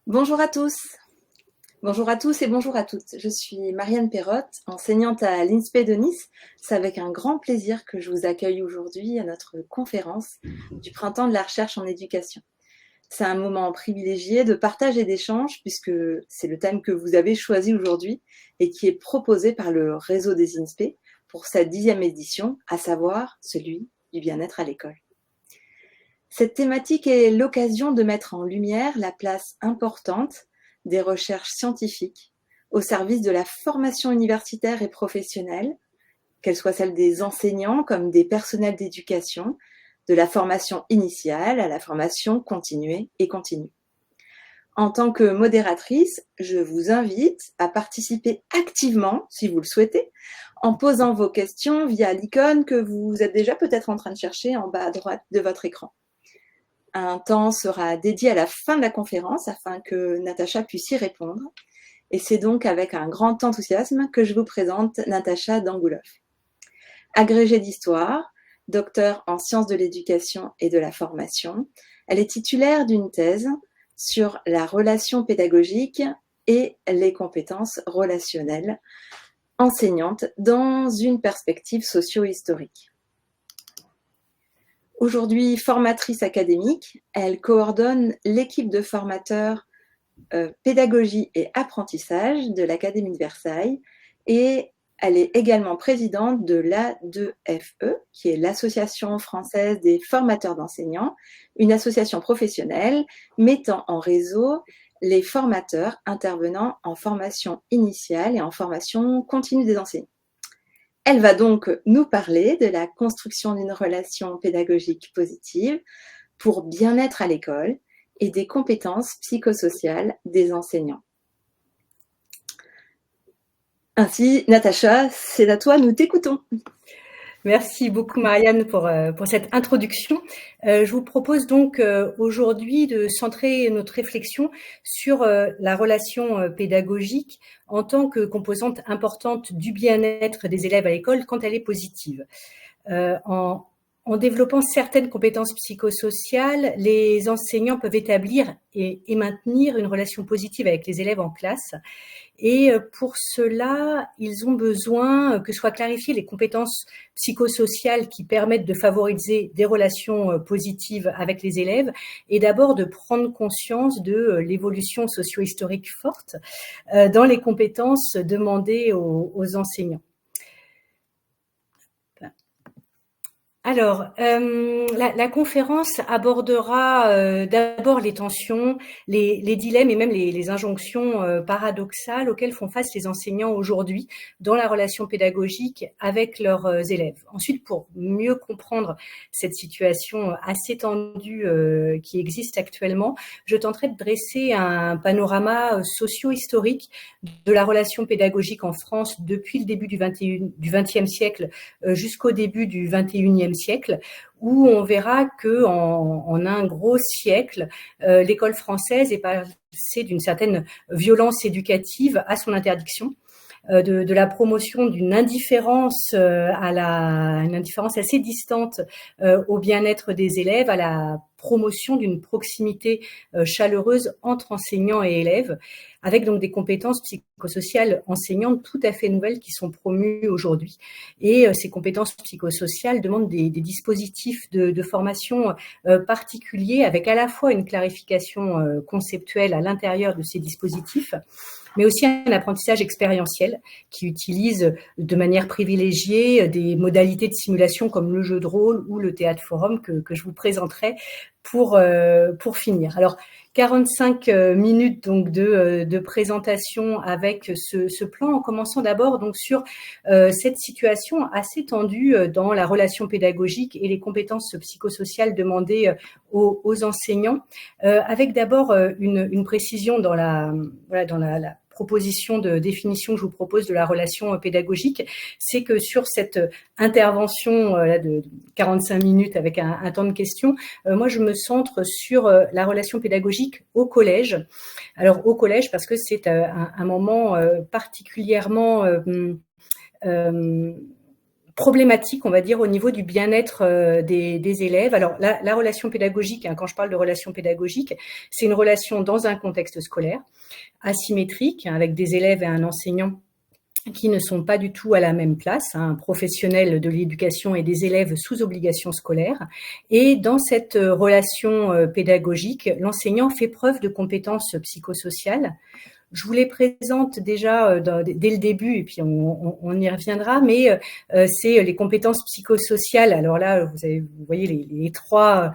Bonjour à tous. Bonjour à tous et bonjour à toutes. Je suis Marianne Perrotte, enseignante à l'INSPE de Nice. C'est avec un grand plaisir que je vous accueille aujourd'hui à notre conférence du Printemps de la recherche en éducation. C'est un moment privilégié de partage et d'échange puisque c'est le thème que vous avez choisi aujourd'hui et qui est proposé par le réseau des INSPE pour sa 10e édition, à savoir celui du bien-être à l'école. Cette thématique est l'occasion de mettre en lumière la place importante des recherches scientifiques au service de la formation universitaire et professionnelle, qu'elle soit celle des enseignants comme des personnels d'éducation, de la formation initiale à la formation continuée et continue. En tant que modératrice, je vous invite à participer activement, si vous le souhaitez, en posant vos questions via l'icône que vous êtes déjà peut-être en train de chercher en bas à droite de votre écran. Un temps sera dédié à la fin de la conférence afin que Natacha puisse y répondre. Et c'est donc avec un grand enthousiasme que je vous présente Natacha Dangoulov. Agrégée d'histoire, docteur en sciences de l'éducation et de la formation, elle est titulaire d'une thèse sur la relation pédagogique et les compétences relationnelles enseignantes dans une perspective socio-historique. Aujourd'hui formatrice académique, elle coordonne l'équipe de formateurs pédagogie et apprentissage de l'Académie de Versailles et elle est également présidente de l'A2FE, qui est l'Association française des formateurs d'enseignants, une association professionnelle mettant en réseau les formateurs intervenant en formation initiale et en formation continue des enseignants. Elle va donc nous parler de la construction d'une relation pédagogique positive pour bien-être à l'école et des compétences psychosociales des enseignants. Ainsi, Natacha, c'est à toi, nous t'écoutons. Merci beaucoup Marianne pour cette introduction. Je vous propose donc aujourd'hui de centrer notre réflexion sur la relation pédagogique en tant que composante importante du bien-être des élèves à l'école quand elle est positive. En développant certaines compétences psychosociales, les enseignants peuvent établir et maintenir une relation positive avec les élèves en classe. Et pour cela, ils ont besoin que soient clarifiées les compétences psychosociales qui permettent de favoriser des relations positives avec les élèves et d'abord de prendre conscience de l'évolution socio-historique forte dans les compétences demandées aux enseignants. Alors, la conférence abordera d'abord les tensions, les dilemmes et même les injonctions paradoxales auxquelles font face les enseignants aujourd'hui dans la relation pédagogique avec leurs élèves. Ensuite, pour mieux comprendre cette situation assez tendue qui existe actuellement, je tenterai de dresser un panorama socio-historique de la relation pédagogique en France depuis le début du XXe siècle jusqu'au début du XXIe siècle, où on verra que en un gros siècle, l'école française est passée d'une certaine violence éducative à son interdiction, de la promotion d'une indifférence une indifférence assez distante au bien-être des élèves, à la promotion d'une proximité chaleureuse entre enseignants et élèves, avec donc des compétences psychosociales enseignantes tout à fait nouvelles qui sont promues aujourd'hui. Et ces compétences psychosociales demandent des dispositifs de formation particuliers, avec à la fois une clarification conceptuelle à l'intérieur de ces dispositifs, mais aussi un apprentissage expérientiel qui utilise de manière privilégiée des modalités de simulation comme le jeu de rôle ou le théâtre forum que je vous présenterai pour finir. Alors, 45 minutes donc de présentation avec ce plan, en commençant d'abord donc sur cette situation assez tendue dans la relation pédagogique et les compétences psychosociales demandées aux enseignants, avec d'abord une précision dans la proposition de définition que je vous propose de la relation pédagogique, c'est que sur cette intervention de 45 minutes avec un temps de questions, moi je me centre sur la relation pédagogique au collège. Alors au collège parce que c'est un moment particulièrement problématique, on va dire, au niveau du bien-être des élèves. Alors, la relation pédagogique, hein, quand je parle de relation pédagogique, c'est une relation dans un contexte scolaire, asymétrique, hein, avec des élèves et un enseignant qui ne sont pas du tout à la même place, hein, un professionnel de l'éducation et des élèves sous obligation scolaire. Et dans cette relation pédagogique, l'enseignant fait preuve de compétences psychosociales. Je vous les présente déjà dès le début et puis on y reviendra, mais c'est les compétences psychosociales. Alors là, vous voyez les trois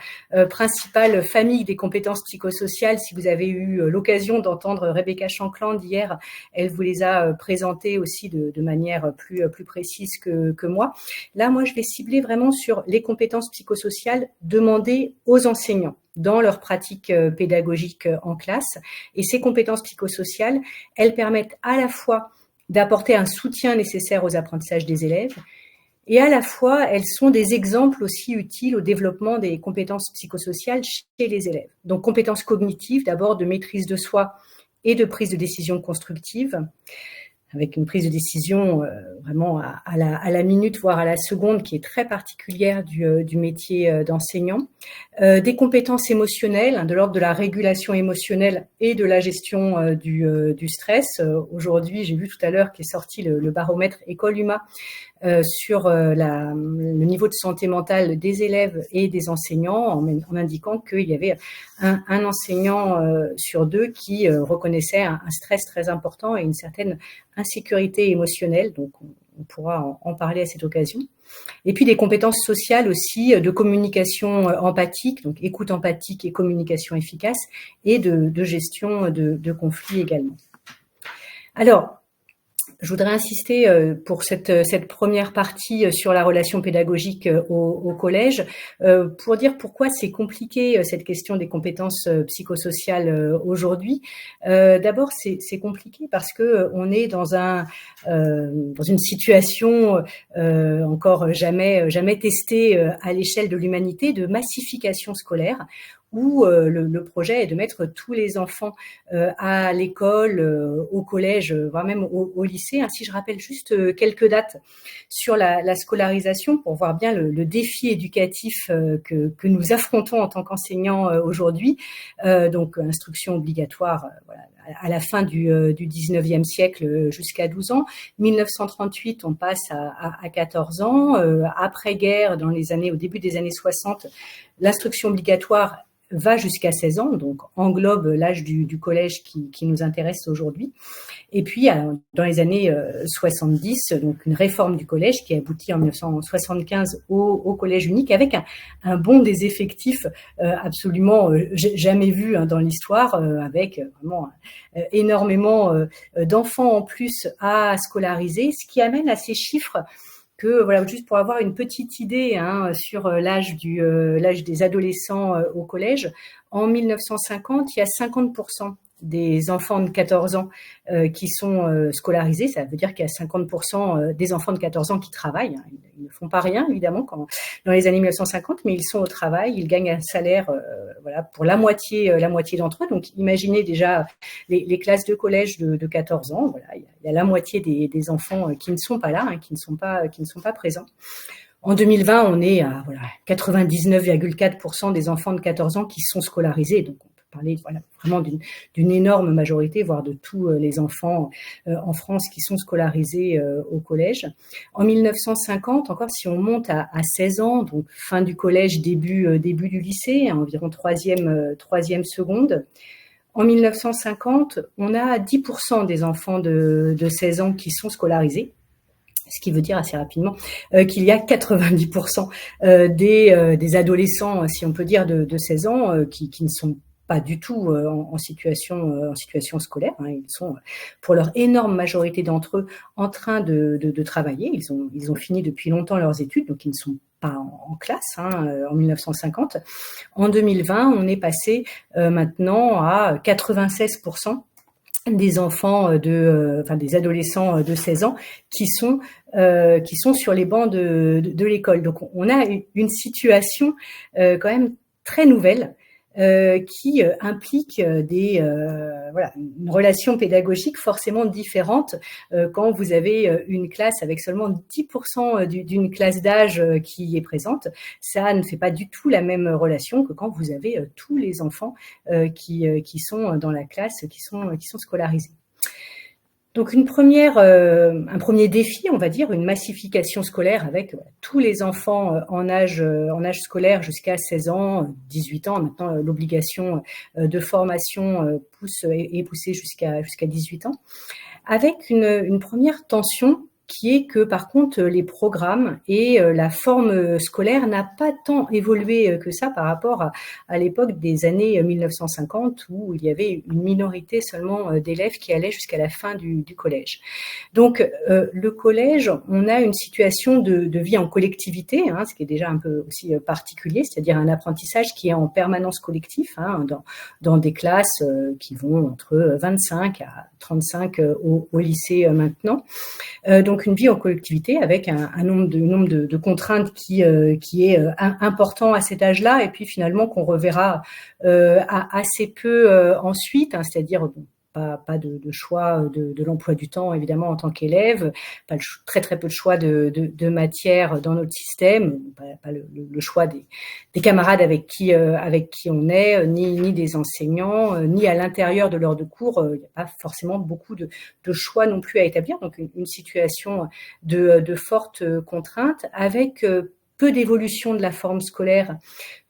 principales familles des compétences psychosociales. Si vous avez eu l'occasion d'entendre Rebecca Shankland hier, elle vous les a présentées aussi de manière plus précise que moi. Là, moi, je vais cibler vraiment sur les compétences psychosociales demandées aux enseignants dans leur pratique pédagogique en classe. Et ces compétences psychosociales, elles permettent à la fois d'apporter un soutien nécessaire aux apprentissages des élèves et à la fois, elles sont des exemples aussi utiles au développement des compétences psychosociales chez les élèves. Donc, compétences cognitives, d'abord de maîtrise de soi et de prise de décision constructive, avec une prise de décision vraiment à la minute, voire à la seconde, qui est très particulière du métier d'enseignant. Des compétences émotionnelles, hein, de l'ordre de la régulation émotionnelle et de la gestion du stress. Aujourd'hui, j'ai vu tout à l'heure qu'est sorti le baromètre École Huma sur le niveau de santé mentale des élèves et des enseignants, en indiquant qu'il y avait un enseignant sur deux qui reconnaissait un stress très important et une certaine insécurité émotionnelle. Donc, on pourra en parler à cette occasion. Et puis des compétences sociales aussi, de communication empathique, donc écoute empathique et communication efficace, et de gestion de conflits également. Alors, je voudrais insister pour cette première partie sur la relation pédagogique au collège, pour dire pourquoi c'est compliqué cette question des compétences psychosociales aujourd'hui. D'abord, c'est compliqué parce que on est dans une situation encore jamais testée à l'échelle de l'humanité de massification scolaire, où le projet est de mettre tous les enfants à l'école, au collège, voire même au lycée. Si je rappelle juste quelques dates sur la scolarisation pour voir bien le défi éducatif que nous affrontons en tant qu'enseignants aujourd'hui. Donc, instruction obligatoire, voilà, à la fin du 19e siècle jusqu'à 12 ans. 1938, on passe à 14 ans. Après-guerre, au début des années 60, l'instruction obligatoire va jusqu'à 16 ans, donc englobe l'âge du collège qui nous intéresse aujourd'hui. Et puis, dans les années 70, donc une réforme du collège qui aboutit en 1975 au collège unique, avec un bond des effectifs absolument jamais vu dans l'histoire, avec vraiment énormément d'enfants en plus à scolariser, ce qui amène à ces chiffres que, voilà, juste pour avoir une petite idée sur l'âge des adolescents au collège, en 1950, il y a 50% des enfants de 14 ans qui sont scolarisés. Ça veut dire qu'il y a 50% des enfants de 14 ans qui travaillent. Ils ne font pas rien, évidemment, dans les années 1950, mais ils sont au travail, ils gagnent un salaire voilà, pour la moitié d'entre eux. Donc, imaginez déjà les classes de collège de 14 ans. Voilà, il y a la moitié des enfants qui ne sont pas là, qui ne sont pas présents. En 2020, on est à 99,4% des enfants de 14 ans qui sont scolarisés. Donc, on peut parler vraiment d'une énorme majorité, voire de tous les enfants en France qui sont scolarisés au collège. En 1950, encore si on monte à 16 ans, donc fin du collège, début du lycée, environ troisième seconde. En 1950, on a 10% des enfants de 16 ans qui sont scolarisés. Ce qui veut dire assez rapidement qu'il y a 90% des adolescents, si on peut dire, de 16 ans qui ne sont pas du tout en situation scolaire. Ils sont, pour leur énorme majorité d'entre eux, en train de travailler. Ils ont fini depuis longtemps leurs études, donc ils ne sont pas en classe en 1950. En 2020, on est passé maintenant à 96% des enfants des adolescents de 16 ans qui sont sur les bancs de l'école. Donc on a une situation quand même très nouvelle qui implique une relation pédagogique forcément différente quand vous avez une classe avec seulement 10% d'une classe d'âge qui est présente. Ça ne fait pas du tout la même relation que quand vous avez tous les enfants qui sont dans la classe, qui sont scolarisés. Donc un premier défi, on va dire, une massification scolaire avec tous les enfants en âge scolaire jusqu'à 16 ans, 18 ans. Maintenant, l'obligation de formation est poussée jusqu'à 18 ans, avec une première tension qui est que par contre les programmes et la forme scolaire n'a pas tant évolué que ça par rapport à l'époque des années 1950 où il y avait une minorité seulement d'élèves qui allaient jusqu'à la fin du collège. Donc le collège, on a une situation de vie en collectivité, ce qui est déjà un peu aussi particulier, c'est-à-dire un apprentissage qui est en permanence collectif, dans des classes qui vont entre 25 à 35 au lycée maintenant. Donc une vie en collectivité avec un nombre de contraintes qui est important à cet âge-là et puis finalement qu'on reverra assez peu ensuite, c'est-à-dire pas de choix de l'emploi du temps évidemment en tant qu'élève, pas très très peu de choix de matière dans notre système, pas le choix des camarades avec qui on est, ni des enseignants, ni à l'intérieur de l'heure de cours, il n'y a pas forcément beaucoup de choix non plus à établir, donc une situation de fortes contraintes avec peu d'évolution de la forme scolaire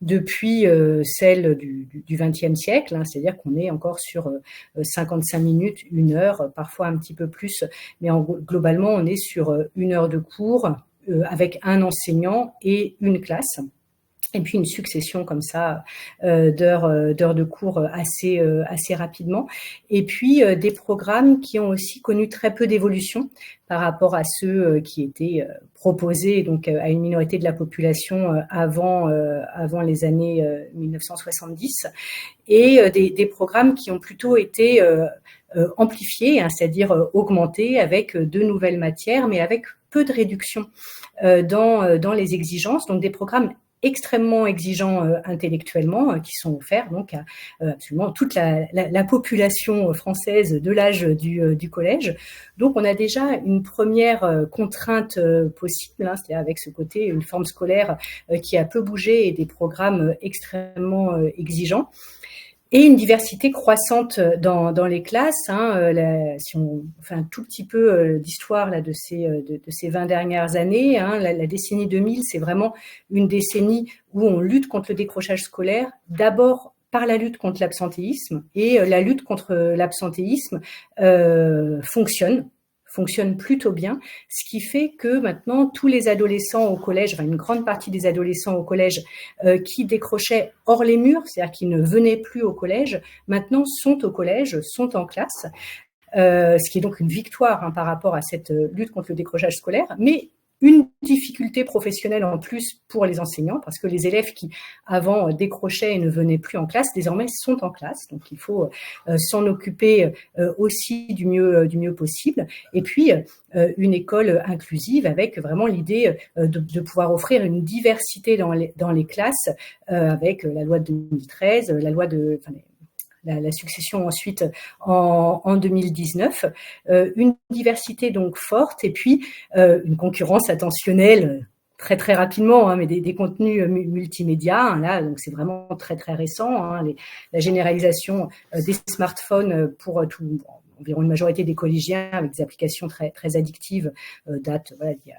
depuis celle du XXe siècle, c'est-à-dire qu'on est encore sur 55 minutes, 1 heure, parfois un petit peu plus, mais globalement on est sur 1 heure de cours avec un enseignant et une classe. Et puis une succession comme ça d'heures de cours assez rapidement. Et puis des programmes qui ont aussi connu très peu d'évolution par rapport à ceux qui étaient proposés donc à une minorité de la population avant les années 1970, et des programmes qui ont plutôt été amplifiés, c'est-à-dire augmentés avec de nouvelles matières, mais avec peu de réduction dans les exigences. Donc des programmes extrêmement exigeants intellectuellement, qui sont offerts donc à absolument toute la population française de l'âge du collège. Donc on a déjà une première contrainte possible, c'est-à-dire avec ce côté, une forme scolaire qui a peu bougé et des programmes extrêmement exigeants. Et une diversité croissante dans les classes. Si on fait un tout petit peu d'histoire de ces 20 dernières années, la décennie 2000, c'est vraiment une décennie où on lutte contre le décrochage scolaire, d'abord par la lutte contre l'absentéisme, et la lutte contre l'absentéisme fonctionne plutôt bien, ce qui fait que maintenant tous les adolescents au collège, une grande partie des adolescents au collège qui décrochaient hors les murs, c'est-à-dire qui ne venaient plus au collège, maintenant sont au collège, sont en classe, ce qui est donc une victoire par rapport à cette lutte contre le décrochage scolaire, mais une difficulté professionnelle en plus pour les enseignants, parce que les élèves qui avant décrochaient et ne venaient plus en classe, désormais sont en classe, donc il faut s'en occuper aussi du mieux possible. Et puis une école inclusive avec vraiment l'idée de pouvoir offrir une diversité dans les classes, avec la loi de 2013, la loi la succession ensuite en 2019, une diversité donc forte, et puis une concurrence attentionnelle très très rapidement, mais des contenus multimédia. Là, donc c'est vraiment très très récent. La généralisation des smartphones pour environ une majorité des collégiens avec des applications très très addictives date il y a,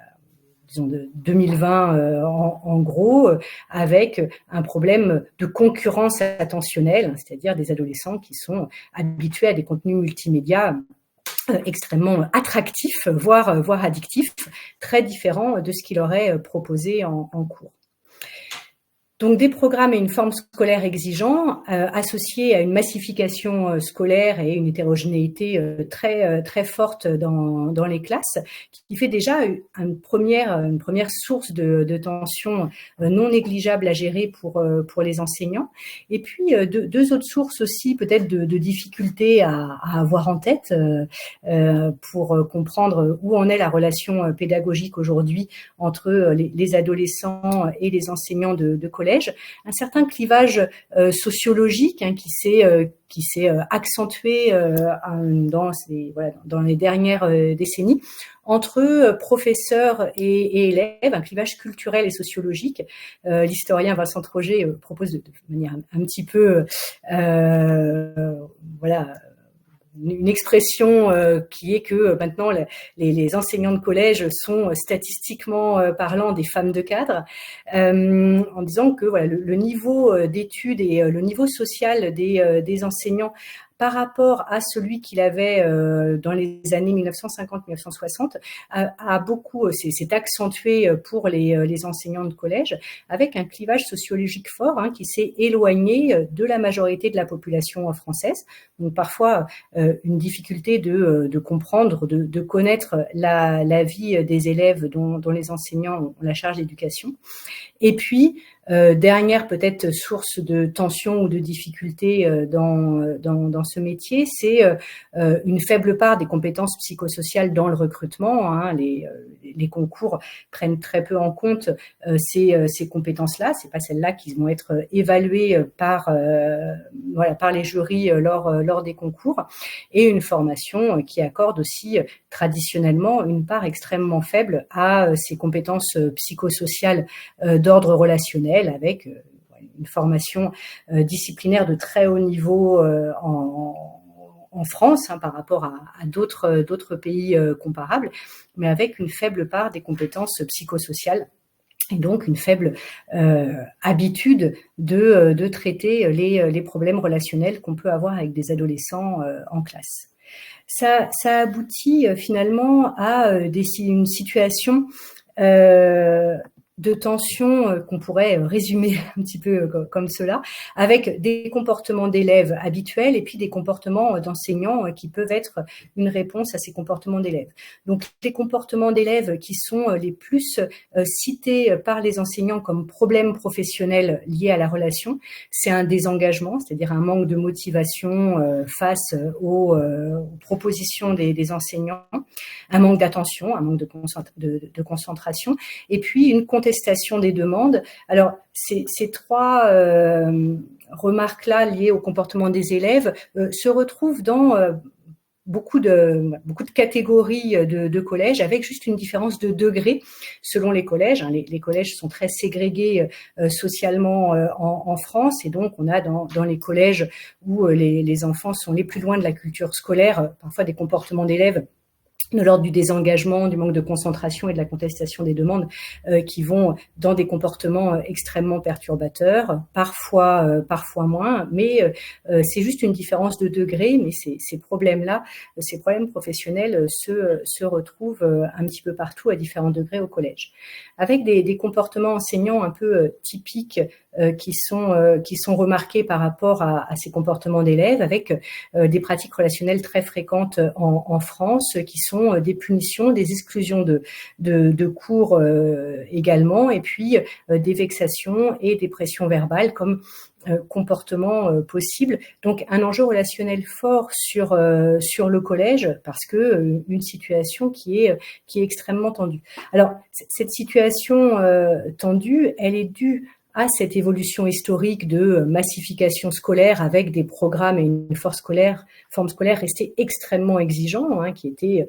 disons, de 2020 en gros, avec un problème de concurrence attentionnelle, c'est-à-dire des adolescents qui sont habitués à des contenus multimédia extrêmement attractifs, voire addictifs, très différents de ce qu'il aurait proposé en cours. Donc des programmes et une forme scolaire exigeants, associés à une massification scolaire et une hétérogénéité très très forte dans les classes, qui fait déjà une première source de tension non négligeable à gérer pour les enseignants. Et puis deux autres sources aussi peut-être de difficultés à avoir en tête pour comprendre où en est la relation pédagogique aujourd'hui entre les adolescents et les enseignants de collège collège, un certain clivage sociologique qui s'est accentué dans les dernières décennies entre professeurs et élèves, un clivage culturel et sociologique. L'historien Vincent Troget propose de manière un petit peu une expression qui est que maintenant les enseignants de collège sont statistiquement parlant des femmes de cadre, en disant que le niveau d'études et le niveau social des enseignants par rapport à celui qu'il avait dans les années 1950-1960 a beaucoup s'est accentué pour les enseignants de collège, avec un clivage sociologique fort qui s'est éloigné de la majorité de la population française. Donc parfois une difficulté de comprendre, de connaître la vie des élèves dont les enseignants ont la charge d'éducation. Et puis, dernière peut-être source de tension ou de difficulté dans ce métier, c'est une faible part des compétences psychosociales dans le recrutement. Les concours prennent très peu en compte ces compétences-là. C'est pas celles-là qui vont être évaluées par les jurys lors des concours, et une formation qui accorde aussi traditionnellement une part extrêmement faible à ces compétences psychosociales d'ordre relationnel, avec une formation disciplinaire de très haut niveau en France par rapport à d'autres pays comparables, mais avec une faible part des compétences psychosociales et donc une faible habitude de traiter les problèmes relationnels qu'on peut avoir avec des adolescents en classe. Ça aboutit finalement à une situation de tension qu'on pourrait résumer un petit peu comme cela, avec des comportements d'élèves habituels et puis des comportements d'enseignants qui peuvent être une réponse à ces comportements d'élèves. Donc les comportements d'élèves qui sont les plus cités par les enseignants comme problèmes professionnels liés à la relation, c'est un désengagement, c'est-à-dire un manque de motivation face aux propositions des enseignants, un manque d'attention, un manque de concentration, et puis une contestation des demandes. Alors, ces trois remarques-là liées au comportement des élèves se retrouvent dans beaucoup de catégories de collèges, avec juste une différence de degré selon les collèges. Les collèges sont très ségrégés socialement en France, et donc on a dans les collèges où les enfants sont les plus loin de la culture scolaire, parfois des comportements d'élèves de l'ordre du désengagement, du manque de concentration et de la contestation des demandes qui vont dans des comportements extrêmement perturbateurs, parfois moins, mais c'est juste une différence de degré, mais ces problèmes-là, ces problèmes professionnels se retrouvent un petit peu partout à différents degrés au collège, avec des comportements enseignants un peu typiques qui sont remarqués par rapport à ces comportements d'élèves, avec des pratiques relationnelles très fréquentes en France, qui sont des punitions, des exclusions de cours également, et puis des vexations et des pressions verbales comme comportement possible. Donc un enjeu relationnel fort sur le collège, parce que une situation qui est extrêmement tendue. Alors cette situation tendue, elle est due à cette évolution historique de massification scolaire, avec des programmes et une forme scolaire restée extrêmement exigeants, qui étaient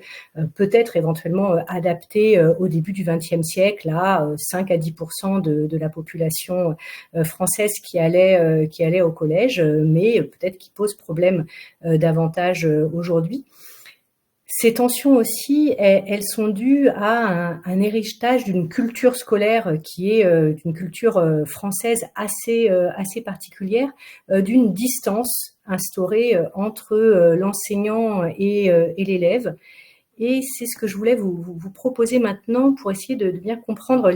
peut-être éventuellement adaptés au début du XXe siècle à 5 à 10% de la population française qui allait au collège, mais peut-être qui pose problème davantage aujourd'hui. Ces tensions aussi, elles sont dues à un héritage d'une culture scolaire qui est une culture française assez particulière, d'une distance instaurée entre l'enseignant et l'élève. Et c'est ce que je voulais vous proposer maintenant pour essayer de bien comprendre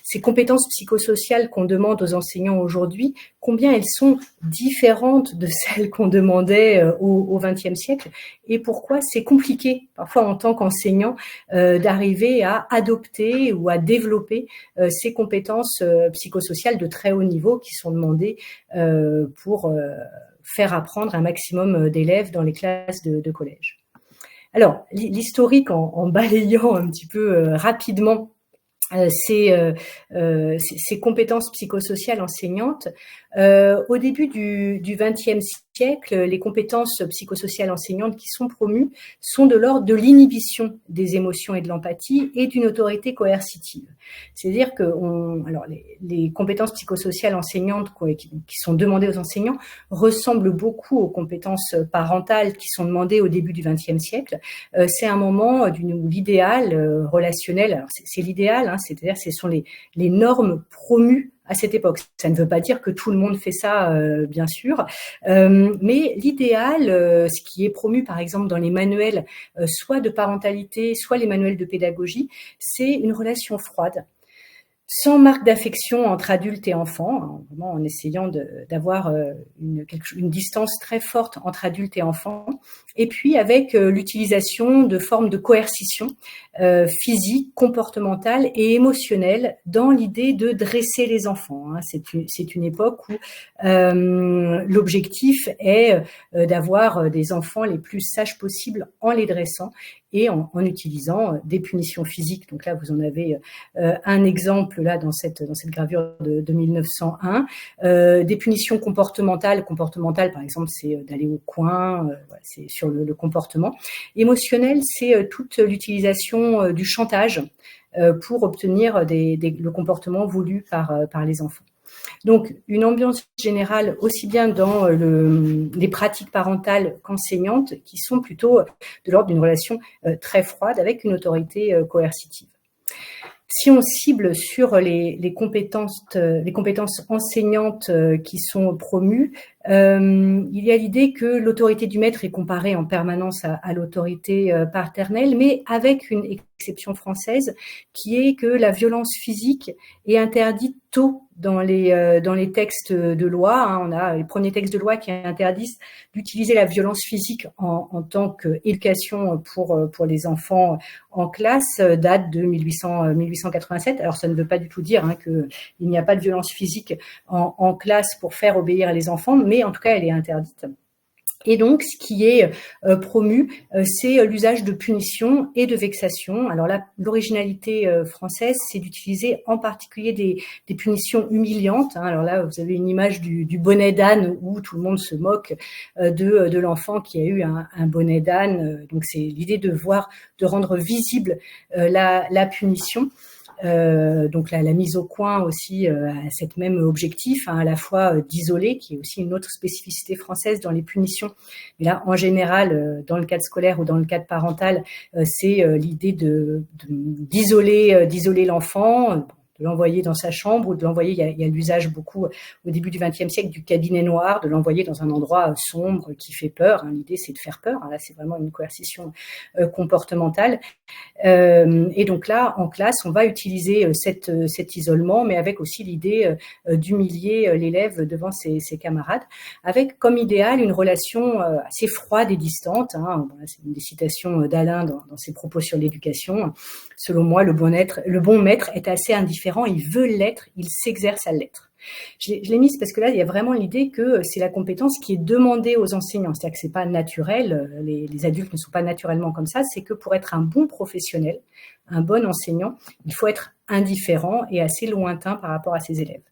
ces compétences psychosociales qu'on demande aux enseignants aujourd'hui, combien elles sont différentes de celles qu'on demandait au XXe siècle, et pourquoi c'est compliqué parfois en tant qu'enseignant d'arriver à adopter ou à développer ces compétences psychosociales de très haut niveau qui sont demandées pour faire apprendre un maximum d'élèves dans les classes de collège. Alors, l'historique, en balayant un petit peu rapidement ces compétences psychosociales enseignantes. Au début du XXe siècle, les compétences psychosociales enseignantes qui sont promues sont de l'ordre de l'inhibition des émotions et de l'empathie et d'une autorité coercitive. C'est-à-dire que les compétences psychosociales enseignantes qui sont demandées aux enseignants ressemblent beaucoup aux compétences parentales qui sont demandées au début du XXe siècle. C'est un moment où l'idéal relationnel, alors c'est l'idéal, hein, c'est-à-dire ce sont les normes promues à cette époque. Ça ne veut pas dire que tout le monde fait ça, bien sûr, mais l'idéal, ce qui est promu par exemple dans les manuels, soit de parentalité, soit les manuels de pédagogie, c'est une relation froide, sans marque d'affection entre adultes et enfants, hein, vraiment en essayant d'avoir une distance très forte entre adultes et enfants, et puis avec l'utilisation de formes de coercition physique, comportementale et émotionnelle dans l'idée de dresser les enfants. Hein. C'est une époque où l'objectif est d'avoir des enfants les plus sages possibles en les dressant et en utilisant des punitions physiques. Donc là, vous en avez un exemple là dans cette gravure de 1901. Des punitions comportementales. Comportementales, par exemple, c'est d'aller au coin, voilà, c'est sur le comportement. Émotionnel, c'est toute l'utilisation du chantage pour obtenir le comportement voulu par les enfants. Donc, une ambiance générale aussi bien dans les pratiques parentales qu'enseignantes qui sont plutôt de l'ordre d'une relation très froide avec une autorité coercitive. Si on cible sur les compétences enseignantes qui sont promues, il y a l'idée que l'autorité du maître est comparée en permanence à l'autorité paternelle, mais avec une exception française qui est que la violence physique est interdite tôt dans les textes de loi. Hein. On a les premiers textes de loi qui interdisent d'utiliser la violence physique en tant qu'éducation pour les enfants en classe, date de 1887. Alors ça ne veut pas du tout dire hein, qu'il n'y a pas de violence physique en classe pour faire obéir les enfants, mais en tout cas elle est interdite. Et donc, ce qui est promu, c'est l'usage de punitions et de vexations. Alors là, l'originalité française, c'est d'utiliser en particulier des punitions humiliantes. Hein. Alors là, vous avez une image du bonnet d'âne où tout le monde se moque de l'enfant qui a eu un bonnet d'âne. Donc, c'est l'idée de rendre visible la punition. Donc la mise au coin aussi a cet même objectif, hein, à la fois d'isoler, qui est aussi une autre spécificité française dans les punitions. Mais là, en général, dans le cadre scolaire ou dans le cadre parental, c'est l'idée d'isoler l'enfant, de l'envoyer dans sa chambre ou de l'envoyer, il y a l'usage beaucoup au début du XXe siècle du cabinet noir, de l'envoyer dans un endroit sombre qui fait peur. Hein. L'idée, c'est de faire peur. Hein. Là, c'est vraiment une coercition comportementale. Et donc là, en classe, on va utiliser cet isolement, mais avec aussi l'idée d'humilier l'élève devant ses camarades, avec comme idéal une relation assez froide et distante. Hein. C'est une des citations d'Alain dans ses propos sur l'éducation. Selon moi, le bon maître est assez indifférent, il veut l'être, il s'exerce à l'être. Je l'ai mise parce que là, il y a vraiment l'idée que c'est la compétence qui est demandée aux enseignants. C'est-à-dire que c'est pas naturel, les adultes ne sont pas naturellement comme ça, c'est que pour être un bon professionnel, un bon enseignant, il faut être indifférent et assez lointain par rapport à ses élèves.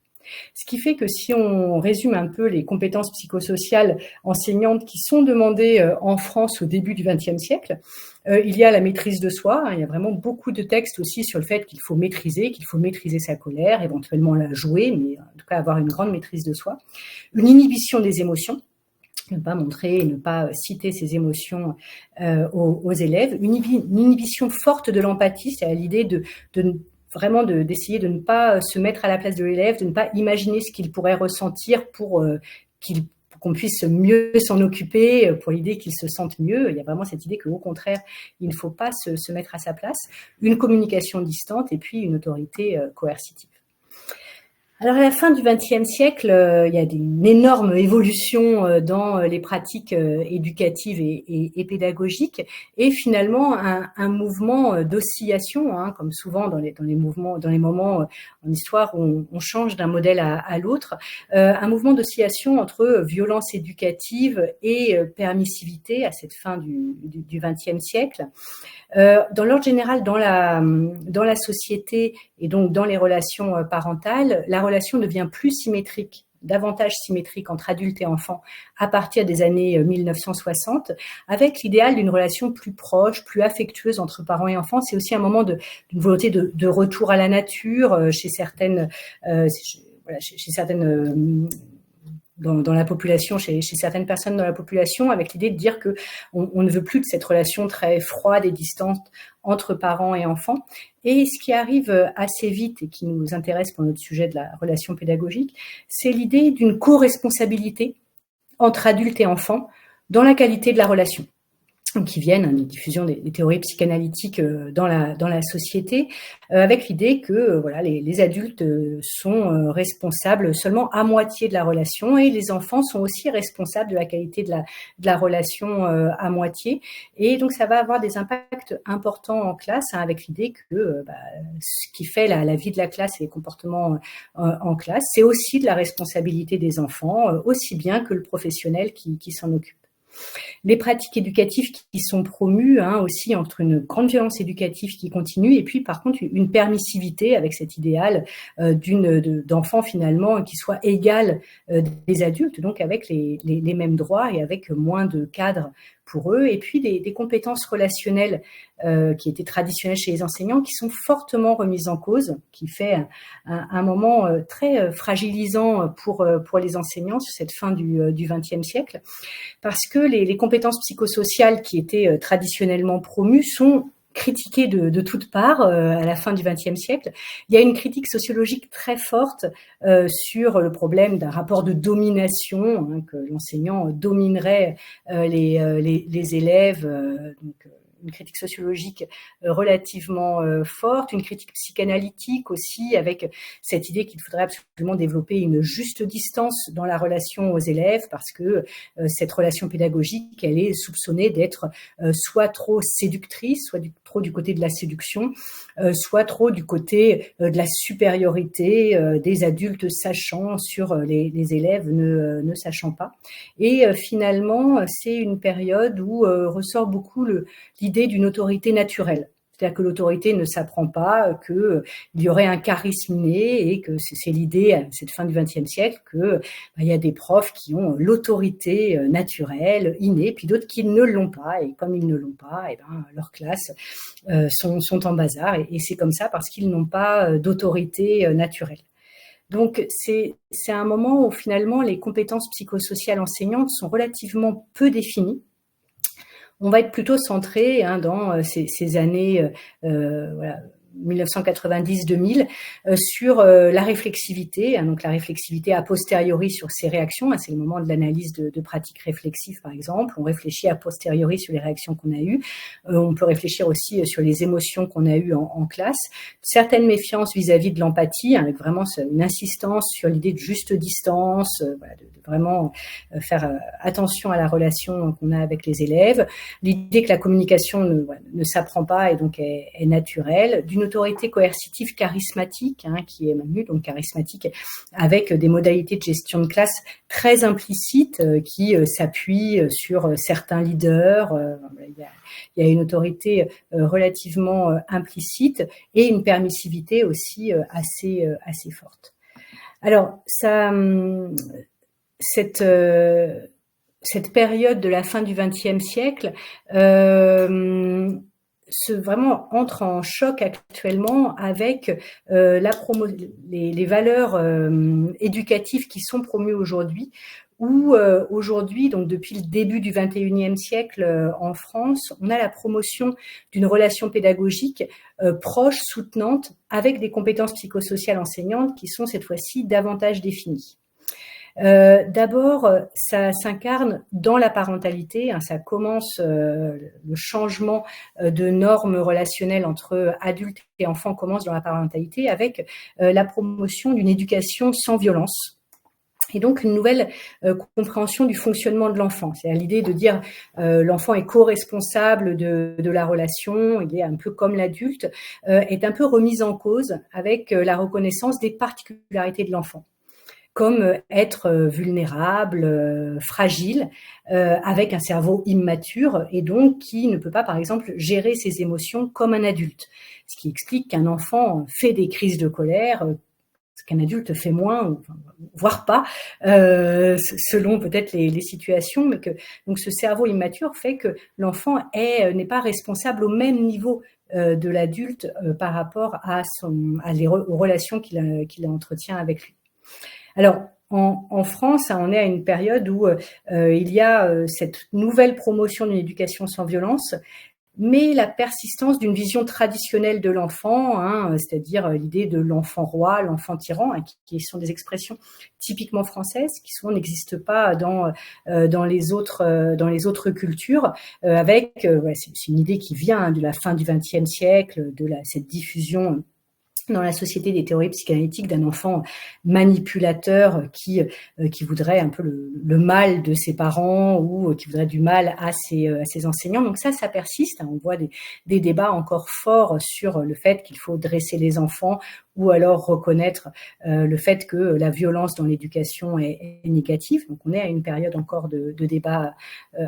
Ce qui fait que si on résume un peu les compétences psychosociales enseignantes qui sont demandées en France au début du XXe siècle, il y a la maîtrise de soi. Hein, il y a vraiment beaucoup de textes aussi sur le fait qu'il faut maîtriser sa colère, éventuellement la jouer, mais en tout cas avoir une grande maîtrise de soi. Une inhibition des émotions, ne pas montrer et ne pas citer ses émotions aux élèves. Une inhibition forte de l'empathie, c'est-à-dire l'idée d'essayer de ne pas se mettre à la place de l'élève, de ne pas imaginer ce qu'il pourrait ressentir pour qu'on puisse mieux s'en occuper, pour l'idée qu'il se sente mieux. Il y a vraiment cette idée qu'au contraire, il ne faut pas se mettre à sa place. Une communication distante et puis une autorité coercitive. Alors à la fin du XXe siècle, il y a une énorme évolution dans les pratiques éducatives et pédagogiques, et finalement un mouvement d'oscillation, hein, comme souvent dans les mouvements, dans les moments en histoire où on change d'un modèle à l'autre, un mouvement d'oscillation entre violence éducative et permissivité à cette fin du XXe siècle. Dans l'ordre général, dans la société et donc dans les relations parentales, la relation devient plus symétrique, davantage symétrique entre adultes et enfants à partir des années 1960, avec l'idéal d'une relation plus proche, plus affectueuse entre parents et enfants. C'est aussi un moment d'une volonté de retour à la nature chez certaines, chez certaines dans la population, chez certaines personnes dans la population, avec l'idée de dire que on ne veut plus de cette relation très froide et distante entre parents et enfants. Et ce qui arrive assez vite et qui nous intéresse pour notre sujet de la relation pédagogique, c'est l'idée d'une co-responsabilité entre adultes et enfants dans la qualité de la relation, qui viennent des diffusions des théories psychanalytiques dans la société, avec l'idée que voilà, les adultes sont responsables seulement à moitié de la relation, et les enfants sont aussi responsables de la qualité de la relation à moitié. Et donc ça va avoir des impacts importants en classe, hein, avec l'idée que ce qui fait la vie de la classe et les comportements en classe, c'est aussi de la responsabilité des enfants, aussi bien que le professionnel qui s'en occupe. Les pratiques éducatives qui sont promues, hein, aussi entre une grande violence éducative qui continue et puis par contre une permissivité avec cet idéal d'enfants finalement qui soit égal des adultes, donc avec les mêmes droits et avec moins de cadres pour eux, et puis des compétences relationnelles qui étaient traditionnelles chez les enseignants, qui sont fortement remises en cause, qui fait un moment très fragilisant pour les enseignants sur cette fin du XXe siècle, parce que les compétences psychosociales qui étaient traditionnellement promues sont critiquées de toutes parts à la fin du XXe siècle. Il y a une critique sociologique très forte sur le problème d'un rapport de domination, hein, que l'enseignant dominerait les élèves, donc une critique sociologique relativement forte, une critique psychanalytique aussi, avec cette idée qu'il faudrait absolument développer une juste distance dans la relation aux élèves, parce que cette relation pédagogique, elle est soupçonnée d'être soit trop séductrice, soit trop du côté de la séduction, soit trop du côté de la supériorité des adultes sachants sur les élèves ne sachant pas. Et finalement, c'est une période où ressort beaucoup l'idée d'une autorité naturelle. C'est-à-dire que l'autorité ne s'apprend pas, qu'il y aurait un charisme inné, et que c'est l'idée, à cette fin du XXe siècle, qu'il y a des profs qui ont l'autorité naturelle, innée, puis d'autres qui ne l'ont pas, et comme ils ne l'ont pas, et leurs classes sont en bazar, et c'est comme ça parce qu'ils n'ont pas d'autorité naturelle. Donc c'est un moment où finalement les compétences psychosociales enseignantes sont relativement peu définies. On va être plutôt centré dans ces années 1990-2000 sur la réflexivité, donc la réflexivité a posteriori sur ces réactions, c'est le moment de l'analyse de pratiques réflexives par exemple, on réfléchit a posteriori sur les réactions qu'on a eues, on peut réfléchir aussi sur les émotions qu'on a eues en classe, certaines méfiances vis-à-vis de l'empathie, avec vraiment une insistance sur l'idée de juste distance, de vraiment faire attention à la relation qu'on a avec les élèves, l'idée que la communication ne s'apprend pas et donc est naturelle, d'une autorité coercitive charismatique, qui est maintenue, donc charismatique, avec des modalités de gestion de classe très implicites qui s'appuient sur certains leaders. Il y a une autorité relativement implicite et une permissivité aussi assez forte. Alors, cette période de la fin du XXe siècle vraiment entre en choc actuellement avec les valeurs éducatives qui sont promues aujourd'hui, où aujourd'hui, donc depuis le début du XXIe siècle en France, on a la promotion d'une relation pédagogique proche, soutenante, avec des compétences psychosociales enseignantes qui sont cette fois-ci davantage définies. D'abord, ça s'incarne dans la parentalité, hein, ça commence, le changement de normes relationnelles entre adultes et enfants commence dans la parentalité avec la promotion d'une éducation sans violence. Et donc une nouvelle compréhension du fonctionnement de l'enfant. C'est l'idée de dire l'enfant est co-responsable de la relation, il est un peu comme l'adulte, est un peu remise en cause avec la reconnaissance des particularités de l'enfant, comme être vulnérable, fragile, avec un cerveau immature et donc qui ne peut pas, par exemple, gérer ses émotions comme un adulte. Ce qui explique qu'un enfant fait des crises de colère, ce qu'un adulte fait moins, voire pas, selon peut-être les situations, mais que donc ce cerveau immature fait que l'enfant n'est pas responsable au même niveau de l'adulte par rapport aux relations qu'il entretient avec lui. Alors, en France, on est à une période où il y a cette nouvelle promotion d'une éducation sans violence, mais la persistance d'une vision traditionnelle de l'enfant, hein, c'est-à-dire l'idée de l'enfant roi, l'enfant tyran, hein, qui sont des expressions typiquement françaises, qui souvent n'existent pas dans les autres cultures, avec c'est une idée qui vient de la fin du XXe siècle, cette diffusion dans la société des théories psychanalytiques d'un enfant manipulateur qui voudrait un peu le mal de ses parents ou qui voudrait du mal à ses enseignants. Donc ça persiste. On voit des débats encore forts sur le fait qu'il faut dresser les enfants ou alors reconnaître le fait que la violence dans l'éducation est négative. Donc on est à une période encore de débat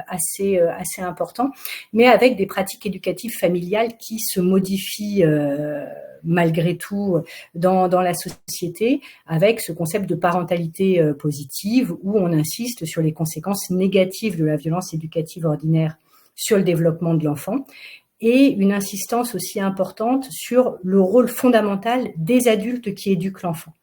assez important, mais avec des pratiques éducatives familiales qui se modifient malgré tout dans la société, avec ce concept de parentalité positive où on insiste sur les conséquences négatives de la violence éducative ordinaire sur le développement de l'enfant, et une insistance aussi importante sur le rôle fondamental des adultes qui éduquent l'enfant,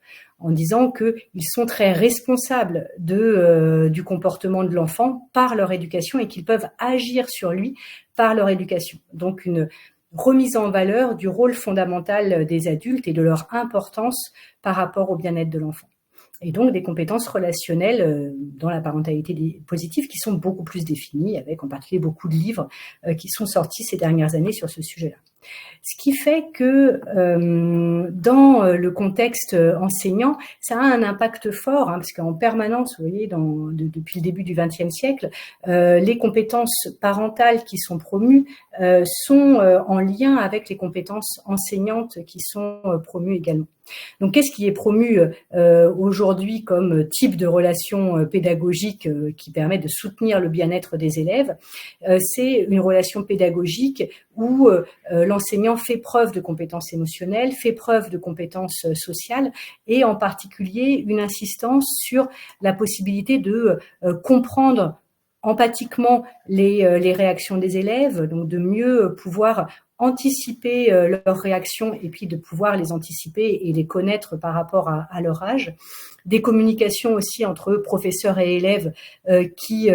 en disant qu'ils sont très responsables du comportement de l'enfant par leur éducation et qu'ils peuvent agir sur lui par leur éducation. Donc une remise en valeur du rôle fondamental des adultes et de leur importance par rapport au bien-être de l'enfant. Et donc des compétences relationnelles dans la parentalité positive qui sont beaucoup plus définies, avec en particulier beaucoup de livres qui sont sortis ces dernières années sur ce sujet-là. Ce qui fait que dans le contexte enseignant, ça a un impact fort, hein, parce qu'en permanence, vous voyez, depuis le début du XXe siècle, les compétences parentales qui sont promues sont en lien avec les compétences enseignantes qui sont promues également. Donc, qu'est-ce qui est promu aujourd'hui comme type de relation pédagogique qui permet de soutenir le bien-être des élèves? C'est une relation pédagogique où l'enseignant fait preuve de compétences émotionnelles, fait preuve de compétences sociales et en particulier une insistance sur la possibilité de comprendre empathiquement les réactions des élèves, donc de mieux pouvoir anticiper leurs réactions et puis de pouvoir les anticiper et les connaître par rapport à leur âge. Des communications aussi entre professeurs et élèves qui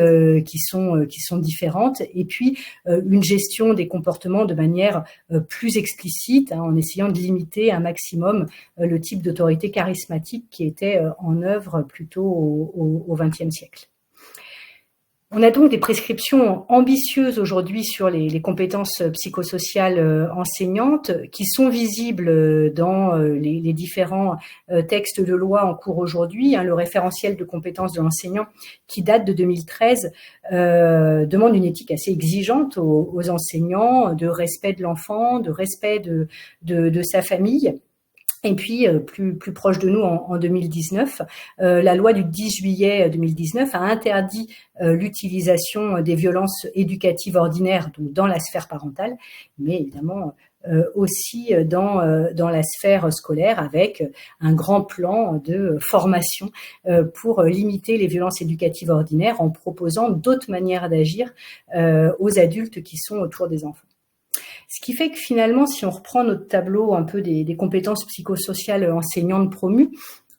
sont différentes, et puis une gestion des comportements de manière plus explicite, hein, en essayant de limiter un maximum le type d'autorité charismatique qui était en œuvre plutôt au XXe siècle. On a donc des prescriptions ambitieuses aujourd'hui sur les compétences psychosociales enseignantes qui sont visibles dans les différents textes de loi en cours aujourd'hui. Le référentiel de compétences de l'enseignant qui date de 2013 demande une éthique assez exigeante aux enseignants, de respect de l'enfant, de respect de sa famille. Et puis, plus proche de nous, en 2019, la loi du 10 juillet 2019 a interdit l'utilisation des violences éducatives ordinaires donc dans la sphère parentale, mais évidemment aussi dans la sphère scolaire, avec un grand plan de formation pour limiter les violences éducatives ordinaires en proposant d'autres manières d'agir aux adultes qui sont autour des enfants. Ce qui fait que finalement, si on reprend notre tableau un peu des compétences psychosociales enseignantes promues,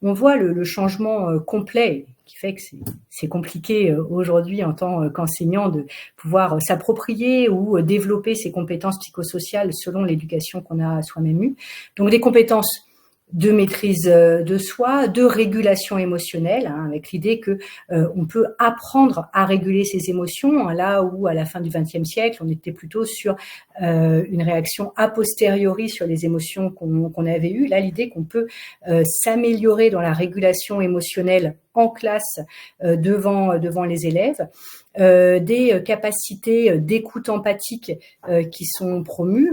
on voit le changement complet, qui fait que c'est compliqué aujourd'hui en tant qu'enseignant de pouvoir s'approprier ou développer ces compétences psychosociales selon l'éducation qu'on a soi-même eue. Donc des compétences de maîtrise de soi, de régulation émotionnelle, avec l'idée que on peut apprendre à réguler ses émotions, là où à la fin du XXe siècle, on était plutôt sur une réaction a posteriori sur les émotions qu'on avait eues. Là, l'idée qu'on peut s'améliorer dans la régulation émotionnelle en classe devant les élèves, des capacités d'écoute empathique qui sont promues,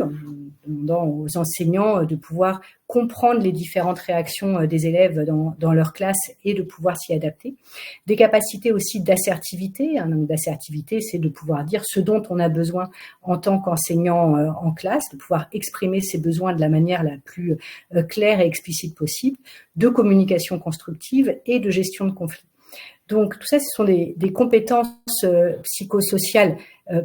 demandant aux enseignants de pouvoir comprendre les différentes réactions des élèves dans leur classe et de pouvoir s'y adapter. Des capacités aussi d'assertivité. Donc d'assertivité, c'est de pouvoir dire ce dont on a besoin en tant qu'enseignant en classe, de pouvoir exprimer ses besoins de la manière la plus claire et explicite possible, de communication constructive et de gestion de conflits. Donc tout ça, ce sont des compétences psychosociales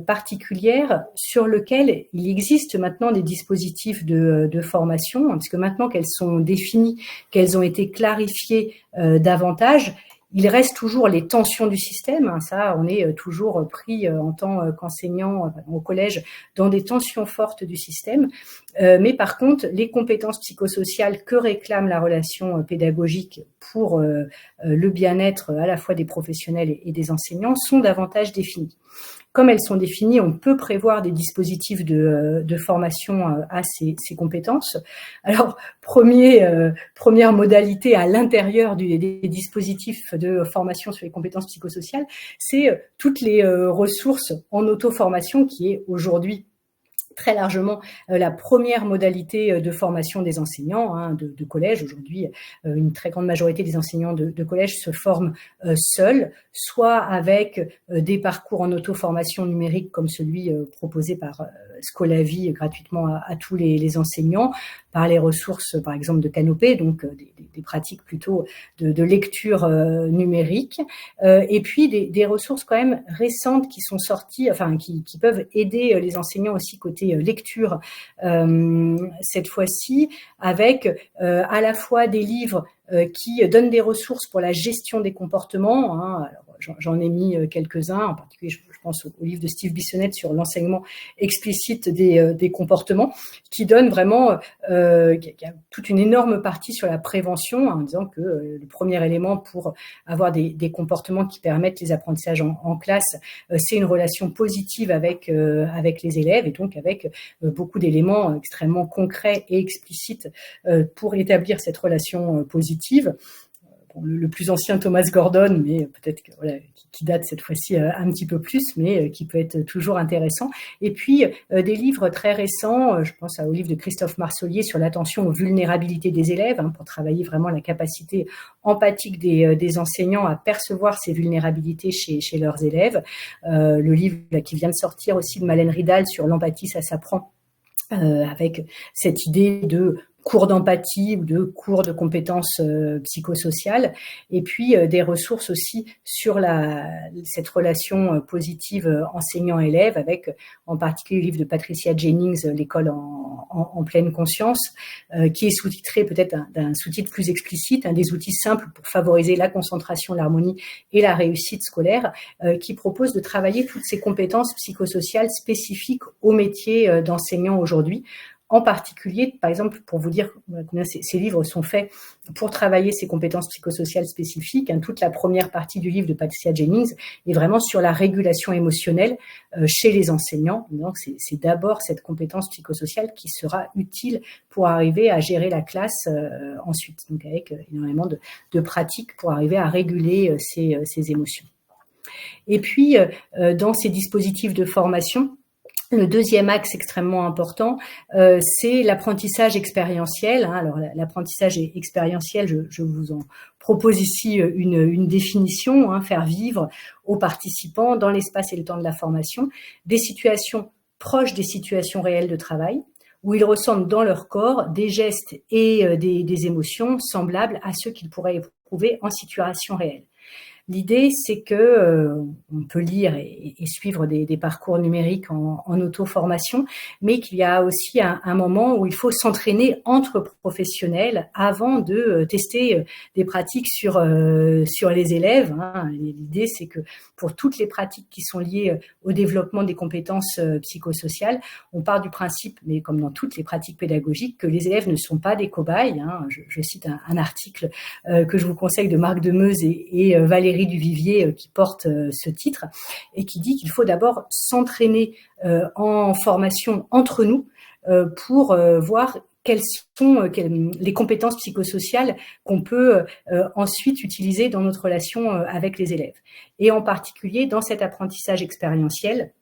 particulières sur lesquelles il existe maintenant des dispositifs de formation, parce que maintenant qu'elles sont définies, qu'elles ont été clarifiées davantage, il reste toujours les tensions du système. Ça, on est toujours pris en tant qu'enseignant au collège dans des tensions fortes du système. Mais par contre, les compétences psychosociales que réclame la relation pédagogique pour le bien-être à la fois des professionnels et des enseignants sont davantage définies. Comme elles sont définies, on peut prévoir des dispositifs de formation à ces compétences. Alors, première modalité à l'intérieur des dispositifs de formation sur les compétences psychosociales, c'est toutes les ressources en auto-formation qui est aujourd'hui très largement la première modalité de formation des enseignants de collège. Aujourd'hui, une très grande majorité des enseignants de collège se forment seuls, soit avec des parcours en auto-formation numérique comme celui proposé par Scolavi gratuitement à tous les enseignants, par les ressources, par exemple, de Canopé, donc des pratiques plutôt de lecture numérique, et puis des ressources quand même récentes qui sont sorties, enfin qui peuvent aider les enseignants aussi côté lecture cette fois-ci, avec à la fois des livres qui donnent des ressources pour la gestion des comportements. Alors, j'en ai mis quelques-uns, en particulier je pense au livre de Steve Bissonnette sur l'enseignement explicite des comportements, qui donne vraiment qui a toute une énorme partie sur la prévention, en disant que le premier élément pour avoir des comportements qui permettent les apprentissages en classe, c'est une relation positive avec les élèves, et donc avec beaucoup d'éléments extrêmement concrets et explicites pour établir cette relation positive. Bon, le plus ancien, Thomas Gordon, mais peut-être que, voilà, qui date cette fois-ci un petit peu plus, mais qui peut être toujours intéressant. Et puis, des livres très récents, je pense au livre de Christophe Marsollier sur l'attention aux vulnérabilités des élèves, pour travailler vraiment la capacité empathique des enseignants à percevoir ces vulnérabilités chez leurs élèves. Le livre qui vient de sortir aussi de Malène Ridal sur l'empathie, ça s'apprend, avec cette idée de cours d'empathie ou de cours de compétences psychosociales, et puis des ressources aussi sur cette relation positive enseignant-élève, avec en particulier le livre de Patricia Jennings, L'école en pleine conscience, qui est sous-titré peut-être d'un sous-titre plus explicite, des outils simples pour favoriser la concentration, l'harmonie et la réussite scolaire, qui propose de travailler toutes ces compétences psychosociales spécifiques au métier d'enseignant aujourd'hui. En particulier, par exemple, pour vous dire combien ces livres sont faits pour travailler ces compétences psychosociales spécifiques, toute la première partie du livre de Patricia Jennings est vraiment sur la régulation émotionnelle chez les enseignants. Donc, c'est d'abord cette compétence psychosociale qui sera utile pour arriver à gérer la classe ensuite, donc avec énormément de pratiques pour arriver à réguler ces émotions. Et puis, dans ces dispositifs de formation, le deuxième axe extrêmement important, c'est l'apprentissage expérientiel. Alors, l'apprentissage expérientiel, je vous en propose ici une définition, faire vivre aux participants dans l'espace et le temps de la formation des situations proches des situations réelles de travail, où ils ressentent dans leur corps des gestes et des émotions semblables à ceux qu'ils pourraient éprouver en situation réelle. L'idée, c'est que on peut lire et suivre des parcours numériques en auto-formation, mais qu'il y a aussi un moment où il faut s'entraîner entre professionnels avant de tester des pratiques sur les élèves. L'idée, c'est que pour toutes les pratiques qui sont liées au développement des compétences psychosociales, on part du principe, mais comme dans toutes les pratiques pédagogiques, que les élèves ne sont pas des cobayes. Je cite un article que je vous conseille de Marc Demeuse et Valérie Duvivier qui porte ce titre et qui dit qu'il faut d'abord s'entraîner en formation entre nous pour voir quelles sont les compétences psychosociales qu'on peut ensuite utiliser dans notre relation avec les élèves. Et en particulier dans cet apprentissage expérientiel,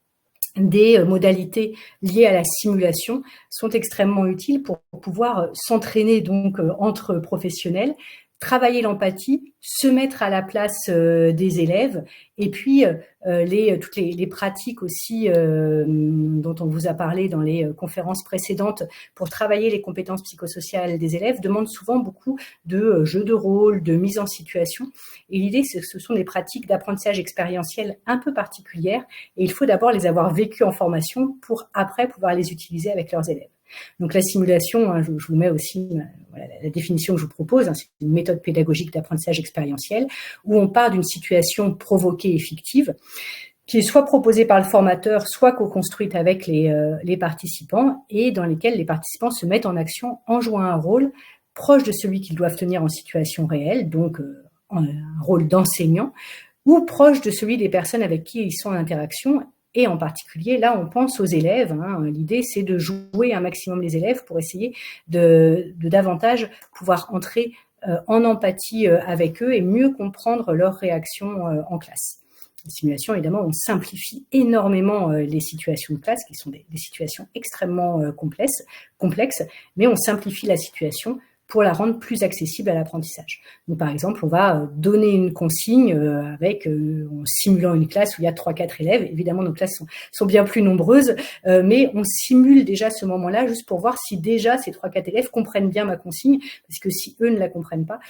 des modalités liées à la simulation sont extrêmement utiles pour pouvoir s'entraîner donc entre professionnels, travailler l'empathie, se mettre à la place des élèves, et puis toutes les pratiques aussi dont on vous a parlé dans les conférences précédentes pour travailler les compétences psychosociales des élèves demandent souvent beaucoup de jeux de rôle, de mise en situation. Et l'idée, c'est que ce sont des pratiques d'apprentissage expérientiel un peu particulières, et il faut d'abord les avoir vécues en formation pour après pouvoir les utiliser avec leurs élèves. Donc la simulation, je vous mets aussi la définition que je vous propose, c'est une méthode pédagogique d'apprentissage expérientiel où on part d'une situation provoquée et fictive qui est soit proposée par le formateur, soit co-construite avec les participants et dans lesquelles les participants se mettent en action en jouant un rôle proche de celui qu'ils doivent tenir en situation réelle, donc un rôle d'enseignant, ou proche de celui des personnes avec qui ils sont en interaction. Et en particulier, là, on pense aux élèves. L'idée, c'est de jouer un maximum les élèves pour essayer de davantage pouvoir entrer en empathie avec eux et mieux comprendre leurs réactions en classe. En simulation, évidemment, on simplifie énormément les situations de classe, qui sont des situations extrêmement complexes, mais on simplifie la situation pour la rendre plus accessible à l'apprentissage. Donc, par exemple, on va donner une consigne en simulant une classe où il y a 3-4 élèves. Évidemment, nos classes sont bien plus nombreuses, mais on simule déjà ce moment-là juste pour voir si déjà ces 3-4 élèves comprennent bien ma consigne, parce que si eux ne la comprennent pas,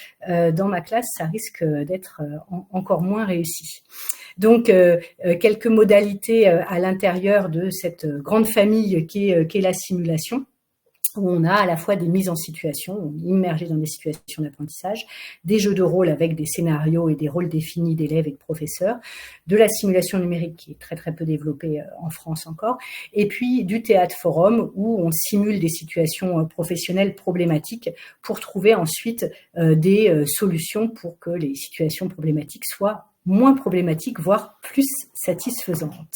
dans ma classe, ça risque d'être encore moins réussi. Donc, quelques modalités à l'intérieur de cette grande famille qu'est la simulation, où on a à la fois des mises en situation, on est immergé dans des situations d'apprentissage, des jeux de rôle avec des scénarios et des rôles définis d'élèves et de professeurs, de la simulation numérique qui est très très peu développée en France encore, et puis du théâtre forum où on simule des situations professionnelles problématiques pour trouver ensuite des solutions pour que les situations problématiques soient moins problématiques, voire plus satisfaisantes.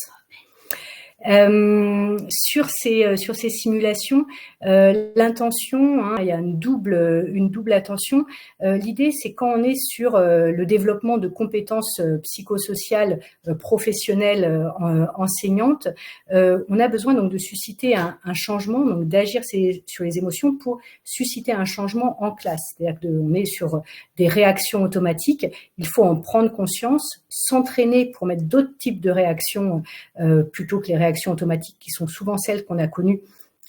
Sur ces simulations, l'intention, il y a une double attention. L'idée, c'est quand on est sur le développement de compétences psychosociales professionnelles enseignantes, on a besoin donc de susciter un changement, donc d'agir sur les émotions pour susciter un changement en classe. C'est-à-dire qu'on est sur des réactions automatiques, il faut en prendre conscience, s'entraîner pour mettre d'autres types de réactions plutôt que les réactions automatiques qui sont souvent celles qu'on a connues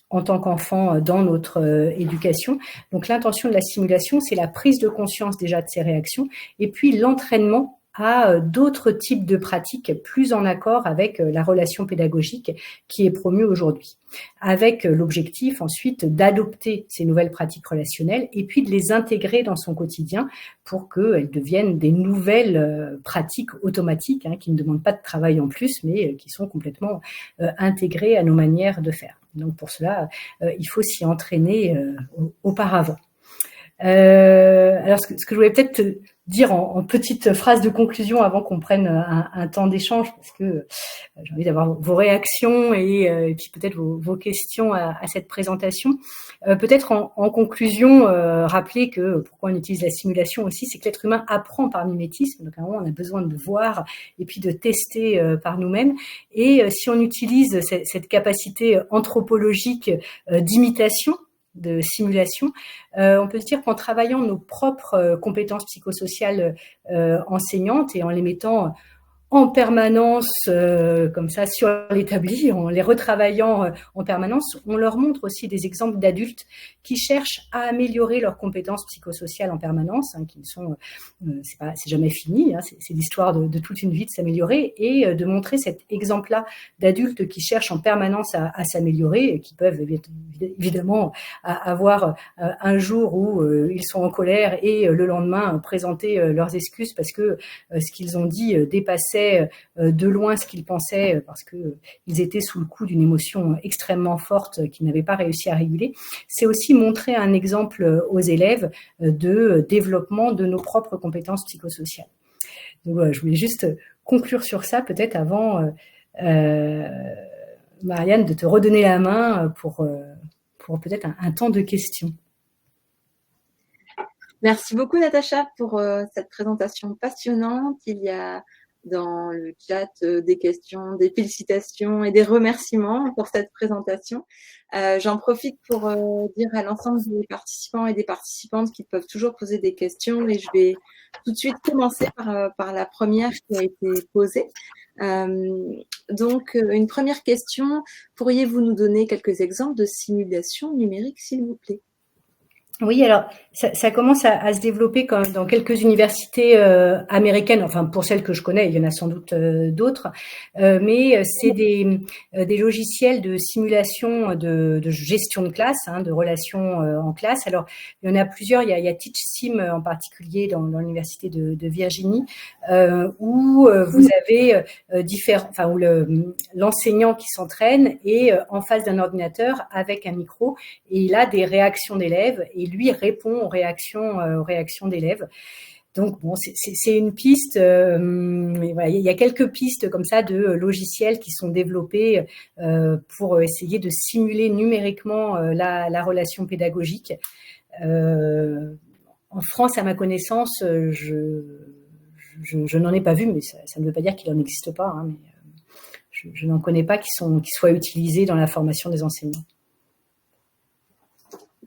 en tant qu'enfant dans notre éducation. Donc l'intention de la simulation, c'est la prise de conscience déjà de ces réactions et puis l'entraînement à d'autres types de pratiques plus en accord avec la relation pédagogique qui est promue aujourd'hui, avec l'objectif ensuite d'adopter ces nouvelles pratiques relationnelles et puis de les intégrer dans son quotidien pour qu'elles deviennent des nouvelles pratiques automatiques qui ne demandent pas de travail en plus, mais qui sont complètement intégrées à nos manières de faire. Donc pour cela, il faut s'y entraîner auparavant. Alors ce que je voulais peut-être te dire en petite phrase de conclusion avant qu'on prenne un temps d'échange, parce que j'ai envie d'avoir vos réactions et puis peut-être vos questions à cette présentation. Peut-être en conclusion, rappeler que pourquoi on utilise la simulation aussi, c'est que l'être humain apprend par mimétisme. Donc à un moment, on a besoin de voir et puis de tester par nous-mêmes. Et si on utilise cette capacité anthropologique d'imitation, de simulation, on peut se dire qu'en travaillant nos propres compétences psychosociales enseignantes et en les mettant en permanence, comme ça, sur l'établi, en les retravaillant en permanence. On leur montre aussi des exemples d'adultes qui cherchent à améliorer leurs compétences psychosociales en permanence, qui sont, c'est jamais fini, c'est l'histoire de toute une vie de s'améliorer, et de montrer cet exemple-là d'adultes qui cherchent en permanence à s'améliorer, et qui peuvent évidemment avoir un jour où ils sont en colère et le lendemain présenter leurs excuses parce que ce qu'ils ont dit dépassait de loin ce qu'ils pensaient parce qu'ils étaient sous le coup d'une émotion extrêmement forte qu'ils n'avaient pas réussi à réguler. C'est aussi montrer un exemple aux élèves de développement de nos propres compétences psychosociales. Donc voilà, je voulais juste conclure sur ça, peut-être avant, Marianne, de te redonner la main pour peut-être un temps de questions. Merci beaucoup, Natacha, pour cette présentation passionnante. Il y a dans le chat des questions, des félicitations et des remerciements pour cette présentation. J'en profite pour dire à l'ensemble des participants et des participantes qu'ils peuvent toujours poser des questions, et je vais tout de suite commencer par la première qui a été posée. Donc, une première question, pourriez-vous nous donner quelques exemples de simulation numérique, s'il vous plaît? Oui, alors ça commence à se développer quand même dans quelques universités américaines, enfin pour celles que je connais, il y en a sans doute d'autres, mais c'est des logiciels de simulation de gestion de classe, de relations en classe. Alors il y en a plusieurs, il y a TeachSim en particulier dans l'université de Virginie, où vous avez où l'enseignant qui s'entraîne est en face d'un ordinateur avec un micro, et il a des réactions d'élèves et lui répond aux réactions d'élèves. Donc bon, c'est une piste. Voilà, il y a quelques pistes comme ça de logiciels qui sont développés pour essayer de simuler numériquement la relation pédagogique. En France, à ma connaissance, je n'en ai pas vu, mais ça ne veut pas dire qu'il n'en existe pas. Mais je n'en connais pas qui soient utilisés dans la formation des enseignants.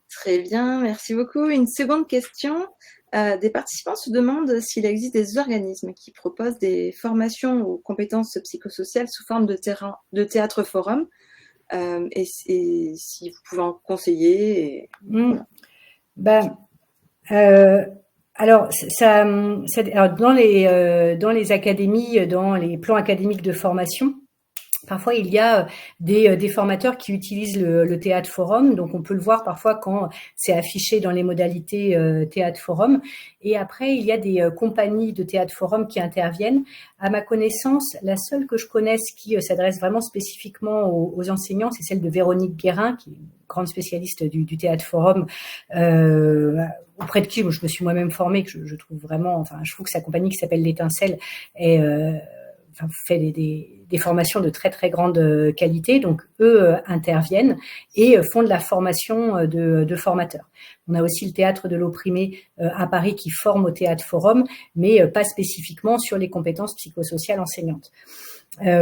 Très bien, merci beaucoup. Une seconde question. Des participants se demandent s'il existe des organismes qui proposent des formations aux compétences psychosociales sous forme de théâtre forum, et si vous pouvez en conseiller. Alors, alors dans les académies, dans les plans académiques de formation, parfois, il y a des formateurs qui utilisent le théâtre forum, donc on peut le voir parfois quand c'est affiché dans les modalités théâtre forum. Et après, il y a des compagnies de théâtre forum qui interviennent. À ma connaissance, la seule que je connaisse qui s'adresse vraiment spécifiquement aux enseignants, c'est celle de Véronique Guérin, qui est une grande spécialiste du théâtre forum, auprès de qui je me suis moi-même formée, que je trouve vraiment, je trouve que sa compagnie qui s'appelle l'Étincelle fait des formations de très très grande qualité, donc eux interviennent et font de la formation de formateurs. On a aussi le théâtre de l'opprimé à Paris qui forme au théâtre forum, mais pas spécifiquement sur les compétences psychosociales enseignantes.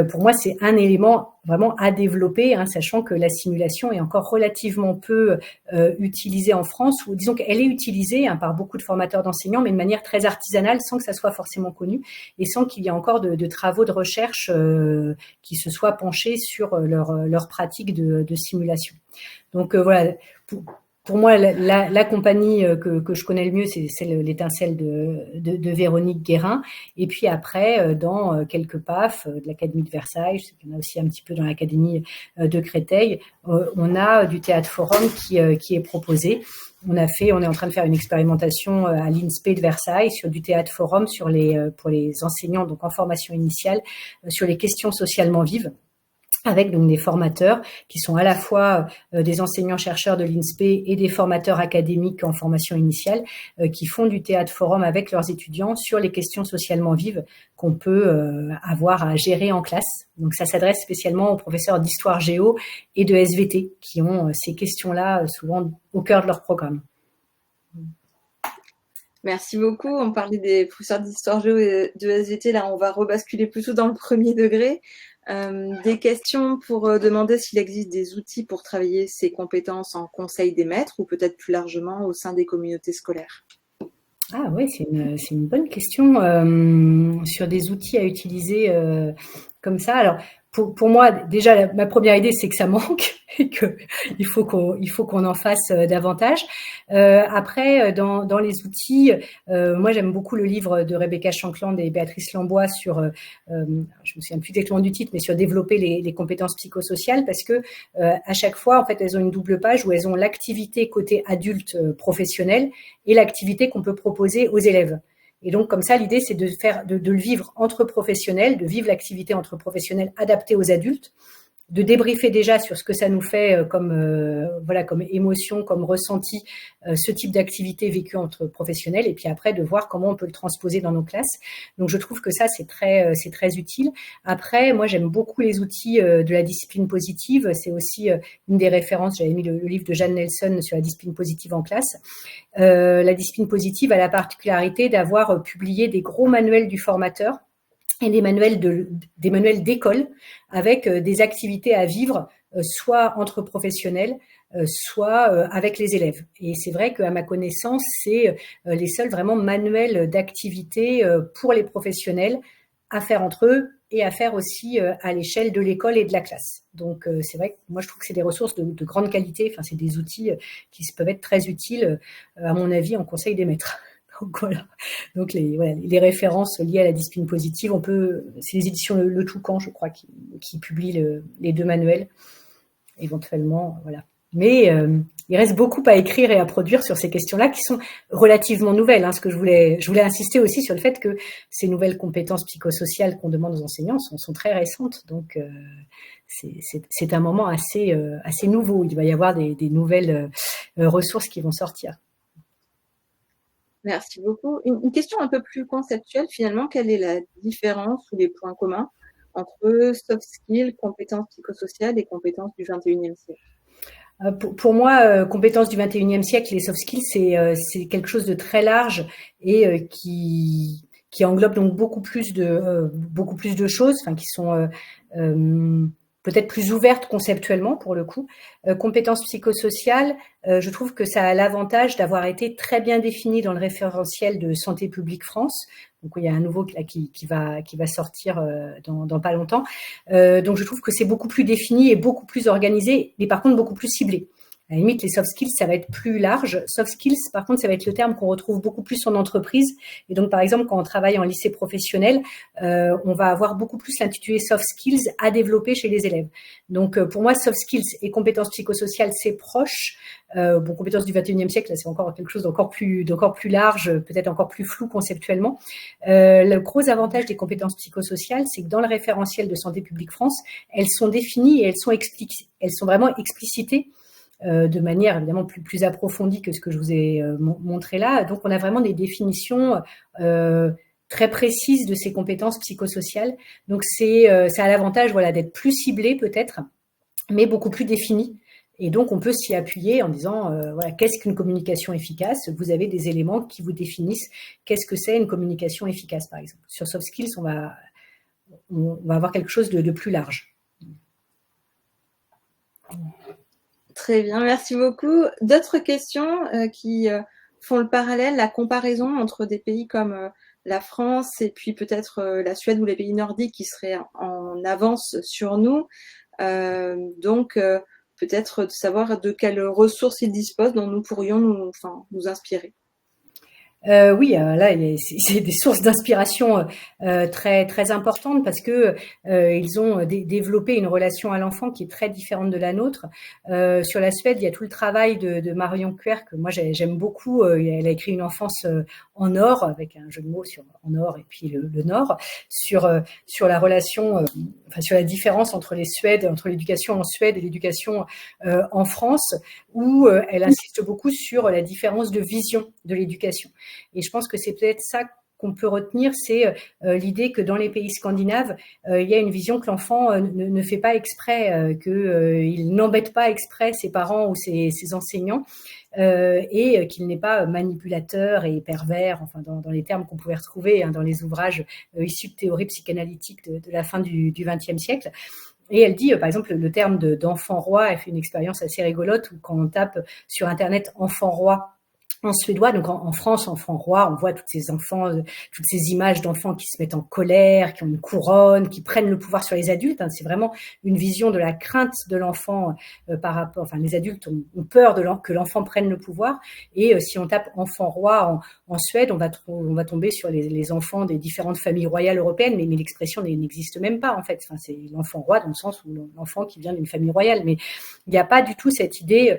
Pour moi, c'est un élément vraiment à développer, sachant que la simulation est encore relativement peu utilisée en France, ou disons qu'elle est utilisée par beaucoup de formateurs d'enseignants, mais de manière très artisanale, sans que ça soit forcément connu, et sans qu'il y ait encore de travaux de recherche qui se soient penchés sur leur pratique de simulation. Donc voilà, pour moi, la compagnie que je connais le mieux, c'est l'Étincelle de Véronique Guérin. Et puis après, dans quelques PAF de l'Académie de Versailles, je sais qu'il y en a aussi un petit peu dans l'Académie de Créteil, on a du théâtre forum qui est proposé. On est en train de faire une expérimentation à l'INSPE de Versailles sur du théâtre forum pour les enseignants, donc en formation initiale, sur les questions socialement vives, avec donc des formateurs qui sont à la fois des enseignants-chercheurs de l'INSPE et des formateurs académiques en formation initiale qui font du théâtre forum avec leurs étudiants sur les questions socialement vives qu'on peut avoir à gérer en classe. Donc ça s'adresse spécialement aux professeurs d'histoire géo et de SVT qui ont ces questions-là souvent au cœur de leur programme. Merci beaucoup. On parlait des professeurs d'histoire géo et de SVT. Là, on va rebasculer plutôt dans le premier degré. Des questions pour demander s'il existe des outils pour travailler ces compétences en conseil des maîtres ou peut-être plus largement au sein des communautés scolaires. Ah ouais, c'est une bonne question sur des outils à utiliser comme ça. Alors pour moi, déjà ma première idée c'est que ça manque et que il faut qu'on en fasse davantage. Après dans les outils, moi j'aime beaucoup le livre de Rebecca Shankland et Béatrice Lambois sur, je me souviens plus exactement du titre, mais sur développer les compétences psychosociales parce que à chaque fois en fait elles ont une double page où elles ont l'activité côté adulte professionnel et l'activité qu'on peut proposer aux élèves. Et donc, comme ça, l'idée, c'est de le vivre entre professionnels, de vivre l'activité entre professionnels adaptée aux adultes, de débriefer déjà sur ce que ça nous fait comme émotion, comme ressenti, ce type d'activité vécue entre professionnels, et puis après de voir comment on peut le transposer dans nos classes. Donc je trouve que ça c'est très utile. Après, moi j'aime beaucoup les outils de la discipline positive. C'est aussi une des références. J'avais mis le livre de Jeanne Nelson sur la discipline positive en classe. La discipline positive a la particularité d'avoir publié des gros manuels du formateur et des manuels d'école avec des activités à vivre, soit entre professionnels, soit avec les élèves. Et c'est vrai qu'à ma connaissance, c'est les seuls vraiment manuels d'activité pour les professionnels à faire entre eux et à faire aussi à l'échelle de l'école et de la classe. Donc c'est vrai que moi je trouve que c'est des ressources de grande qualité, enfin c'est des outils qui peuvent être très utiles, à mon avis, en conseil des maîtres. Donc voilà. Donc les références liées à la discipline positive, c'est les éditions Le Toucan, je crois, qui publient les deux manuels, éventuellement, voilà. Mais il reste beaucoup à écrire et à produire sur ces questions-là qui sont relativement nouvelles. Hein. Ce que je voulais insister aussi sur le fait que ces nouvelles compétences psychosociales qu'on demande aux enseignants sont très récentes. Donc c'est un moment assez nouveau. Il va y avoir des nouvelles ressources qui vont sortir. Merci beaucoup. Une question un peu plus conceptuelle, finalement, quelle est la différence ou les points communs entre soft skills, compétences psychosociales et compétences du 21e siècle? Pour moi, compétences du 21e siècle, les soft skills, c'est quelque chose de très large et qui englobe donc beaucoup plus de choses, enfin qui sont peut-être plus ouvertes conceptuellement pour le coup. Compétences psychosociales, je trouve que ça a l'avantage d'avoir été très bien défini dans le référentiel de Santé publique France. Donc il y a un nouveau qui va sortir dans pas longtemps. Donc je trouve que c'est beaucoup plus défini et beaucoup plus organisé, mais par contre beaucoup plus ciblé. À la limite, les soft skills, ça va être plus large. Soft skills, par contre, ça va être le terme qu'on retrouve beaucoup plus en entreprise. Et donc, par exemple, quand on travaille en lycée professionnel, on va avoir beaucoup plus l'intitulé soft skills à développer chez les élèves. Donc, pour moi, soft skills et compétences psychosociales, c'est proche. Bon, compétences du 21e siècle, là, c'est encore quelque chose d'encore plus large, peut-être encore plus flou conceptuellement. Le gros avantage des compétences psychosociales, c'est que dans le référentiel de Santé publique France, elles sont définies et elles sont vraiment explicitées de manière évidemment plus approfondie que ce que je vous ai montré là. Donc, on a vraiment des définitions très précises de ces compétences psychosociales. Donc, ça a l'avantage voilà, d'être plus ciblé peut-être, mais beaucoup plus défini. Et donc, on peut s'y appuyer en disant, voilà, qu'est-ce qu'une communication efficace? Vous avez des éléments qui vous définissent qu'est-ce que c'est une communication efficace, par exemple. Sur soft skills, on va avoir quelque chose de plus large. Très bien, merci beaucoup. D'autres questions qui font le parallèle, la comparaison entre des pays comme la France et puis peut-être la Suède ou les pays nordiques qui seraient en avance sur nous. Donc, peut-être de savoir de quelles ressources ils disposent dont nous pourrions nous inspirer. Oui, là, c'est des sources d'inspiration très très importantes parce que ils ont développé une relation à l'enfant qui est très différente de la nôtre. Sur la Suède, il y a tout le travail de Marion Quer que moi j'aime beaucoup. Elle a écrit Une enfance en or avec un jeu de mots sur en or et puis le nord sur la relation, enfin sur la différence entre l'éducation en Suède et l'éducation en France, où elle insiste beaucoup sur la différence de vision de l'éducation. Et je pense que c'est peut-être ça qu'on peut retenir, c'est l'idée que dans les pays scandinaves, il y a une vision que l'enfant ne fait pas exprès, qu'il n'embête pas exprès ses parents ou ses enseignants, et qu'il n'est pas manipulateur et pervers, enfin dans les termes qu'on pouvait retrouver dans les ouvrages issus de théories psychanalytiques de la fin du XXe siècle. Et elle dit, par exemple, le terme d'enfant roi, elle fait une expérience assez rigolote où quand on tape sur Internet enfant roi, en suédois. Donc en France, enfant roi, on voit toutes ces enfants, toutes ces images d'enfants qui se mettent en colère, qui ont une couronne, qui prennent le pouvoir sur les adultes. C'est vraiment une vision de la crainte de l'enfant par rapport. Enfin, les adultes ont peur que l'enfant prenne le pouvoir. Et si on tape enfant roi en Suède, on va tomber sur les enfants des différentes familles royales européennes, mais l'expression n'existe même pas en fait. Enfin, c'est l'enfant roi dans le sens où l'enfant qui vient d'une famille royale, mais il n'y a pas du tout cette idée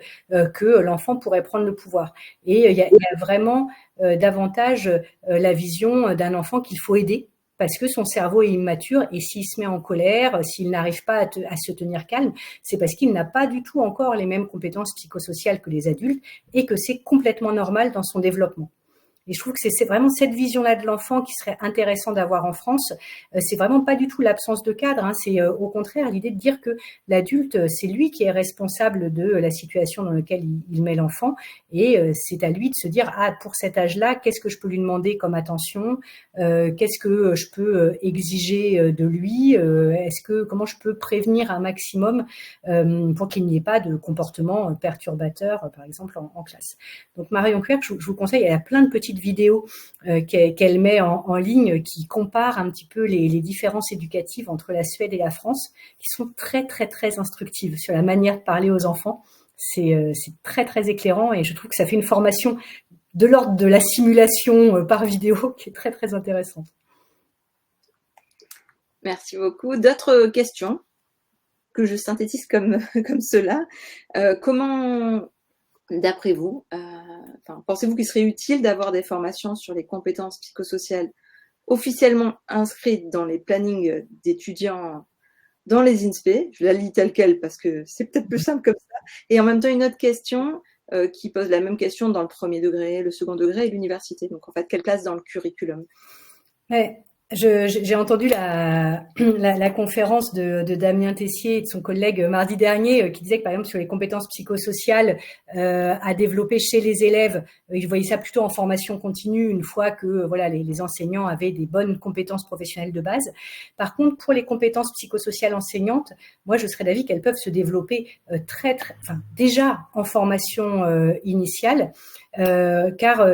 que l'enfant pourrait prendre le pouvoir. Et il y a vraiment davantage la vision d'un enfant qu'il faut aider parce que son cerveau est immature et s'il se met en colère, s'il n'arrive pas à se tenir calme, c'est parce qu'il n'a pas du tout encore les mêmes compétences psychosociales que les adultes et que c'est complètement normal dans son développement. Et je trouve que c'est vraiment cette vision-là de l'enfant qui serait intéressant d'avoir en France. C'est vraiment pas du tout l'absence de cadre, hein. C'est au contraire l'idée de dire que l'adulte, c'est lui qui est responsable de la situation dans laquelle il met l'enfant. Et c'est à lui de se dire, ah, pour cet âge-là, qu'est-ce que je peux lui demander comme attention, qu'est-ce que je peux exiger de lui, comment je peux prévenir un maximum pour qu'il n'y ait pas de comportement perturbateur, par exemple, en classe. Donc Marion Querc, je vous conseille, il y a plein de petites vidéos qu'elle met en ligne qui comparent un petit peu les différences éducatives entre la Suède et la France, qui sont très, très, très instructives sur la manière de parler aux enfants. C'est très, très éclairant et je trouve que ça fait une formation de l'ordre de la simulation par vidéo qui est très, très intéressante. Merci beaucoup. D'autres questions que je synthétise comme cela. Comment, d'après vous, pensez-vous qu'il serait utile d'avoir des formations sur les compétences psychosociales officiellement inscrites dans les plannings d'étudiants dans les INSPE? Je la lis telle quelle parce que c'est peut-être plus simple comme ça. Et en même temps, une autre question qui pose la même question dans le premier degré, le second degré et l'université. Donc en fait, quelle place dans le curriculum? Ouais. J'ai entendu la conférence de Damien Tessier et de son collègue mardi dernier qui disait que par exemple sur les compétences psychosociales à développer chez les élèves, ils voyaient ça plutôt en formation continue une fois que voilà les enseignants avaient des bonnes compétences professionnelles de base. Par contre, pour les compétences psychosociales enseignantes, moi je serais d'avis qu'elles peuvent se développer déjà en formation initiale, car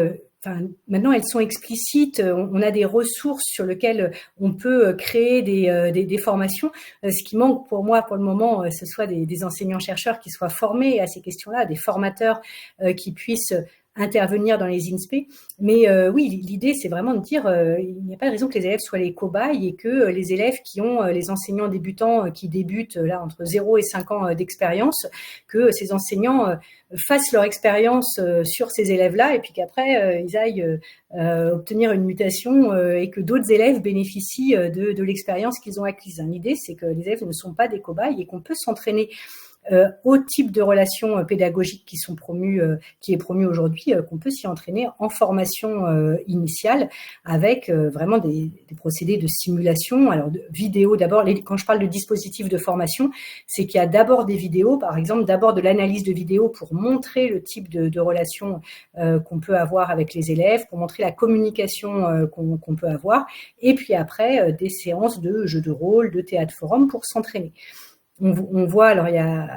maintenant, elles sont explicites. On a des ressources sur lesquelles on peut créer des formations. Ce qui manque pour moi, pour le moment, ce soit des enseignants-chercheurs qui soient formés à ces questions-là, des formateurs qui puissent intervenir dans les INSPE. Mais oui, l'idée, c'est vraiment de dire il n'y a pas de raison que les élèves soient les cobayes et que les élèves qui ont les enseignants débutants qui débutent là entre 0 et 5 ans d'expérience, que ces enseignants fassent leur expérience sur ces élèves-là et puis qu'après, ils aillent obtenir une mutation et que d'autres élèves bénéficient de l'expérience qu'ils ont acquise. L'idée, c'est que les élèves ne sont pas des cobayes et qu'on peut s'entraîner au type de relations pédagogiques qui est promu aujourd'hui, qu'on peut s'y entraîner en formation initiale avec vraiment des procédés de simulation. Alors de vidéo d'abord, quand je parle de dispositifs de formation, c'est qu'il y a d'abord des vidéos, par exemple d'abord de l'analyse de vidéos pour montrer le type de relations qu'on peut avoir avec les élèves, pour montrer la communication qu'on peut avoir, et puis après des séances de jeux de rôle, de théâtre forum pour s'entraîner. On voit, alors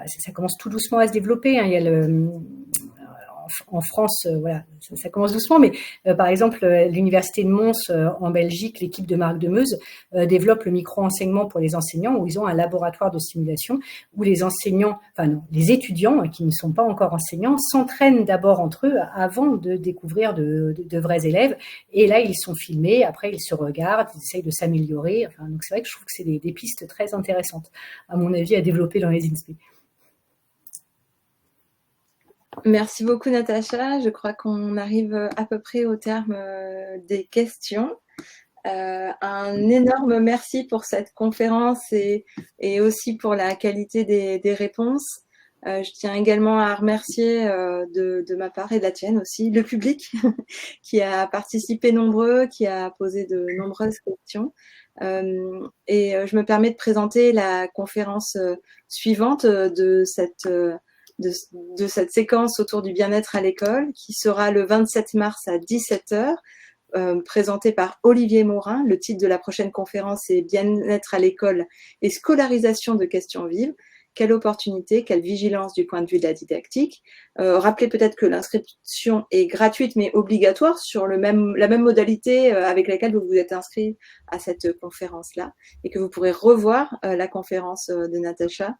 ça commence tout doucement à se développer. Hein, il y a en France, voilà, ça commence doucement, mais par exemple, l'université de Mons en Belgique, l'équipe de Marc Demeuse développe le micro-enseignement pour les enseignants où ils ont un laboratoire de simulation où les étudiants qui ne sont pas encore enseignants s'entraînent d'abord entre eux avant de découvrir de vrais élèves. Et là, ils sont filmés, après ils se regardent, ils essayent de s'améliorer. Donc c'est vrai que je trouve que c'est des pistes très intéressantes, à mon avis, à développer dans les INSPE. Merci beaucoup Natacha, je crois qu'on arrive à peu près au terme des questions. Un énorme merci pour cette conférence et aussi pour la qualité des réponses. Je tiens également à remercier de ma part et de la tienne aussi le public qui a participé nombreux, qui a posé de nombreuses questions. Et je me permets de présenter la conférence suivante de cette séquence autour du bien-être à l'école qui sera le 27 mars à 17h, présentée par Olivier Morin. Le titre de la prochaine conférence est Bien-être à l'école et scolarisation de questions vives. quelle opportunité, quelle vigilance du point de vue de la didactique. Rappelez peut-être que l'inscription est gratuite mais obligatoire sur la même modalité avec laquelle vous vous êtes inscrit à cette conférence-là, et que vous pourrez revoir la conférence de Natacha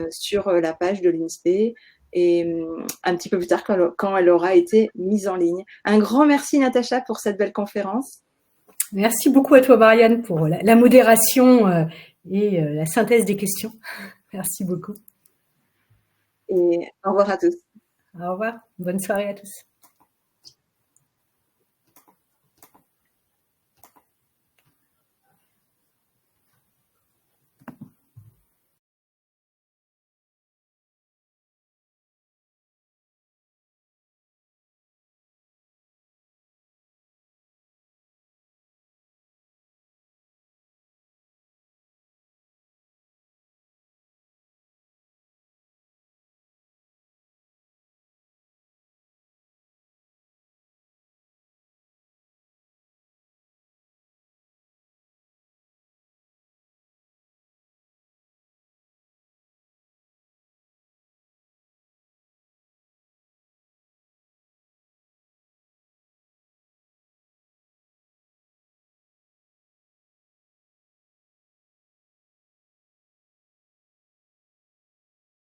sur la page de l'INSPE et un petit peu plus tard quand elle aura été mise en ligne. Un grand merci Natacha pour cette belle conférence. Merci beaucoup à toi Marianne pour la modération et la synthèse des questions. Merci beaucoup. Et au revoir à tous. Au revoir, bonne soirée à tous.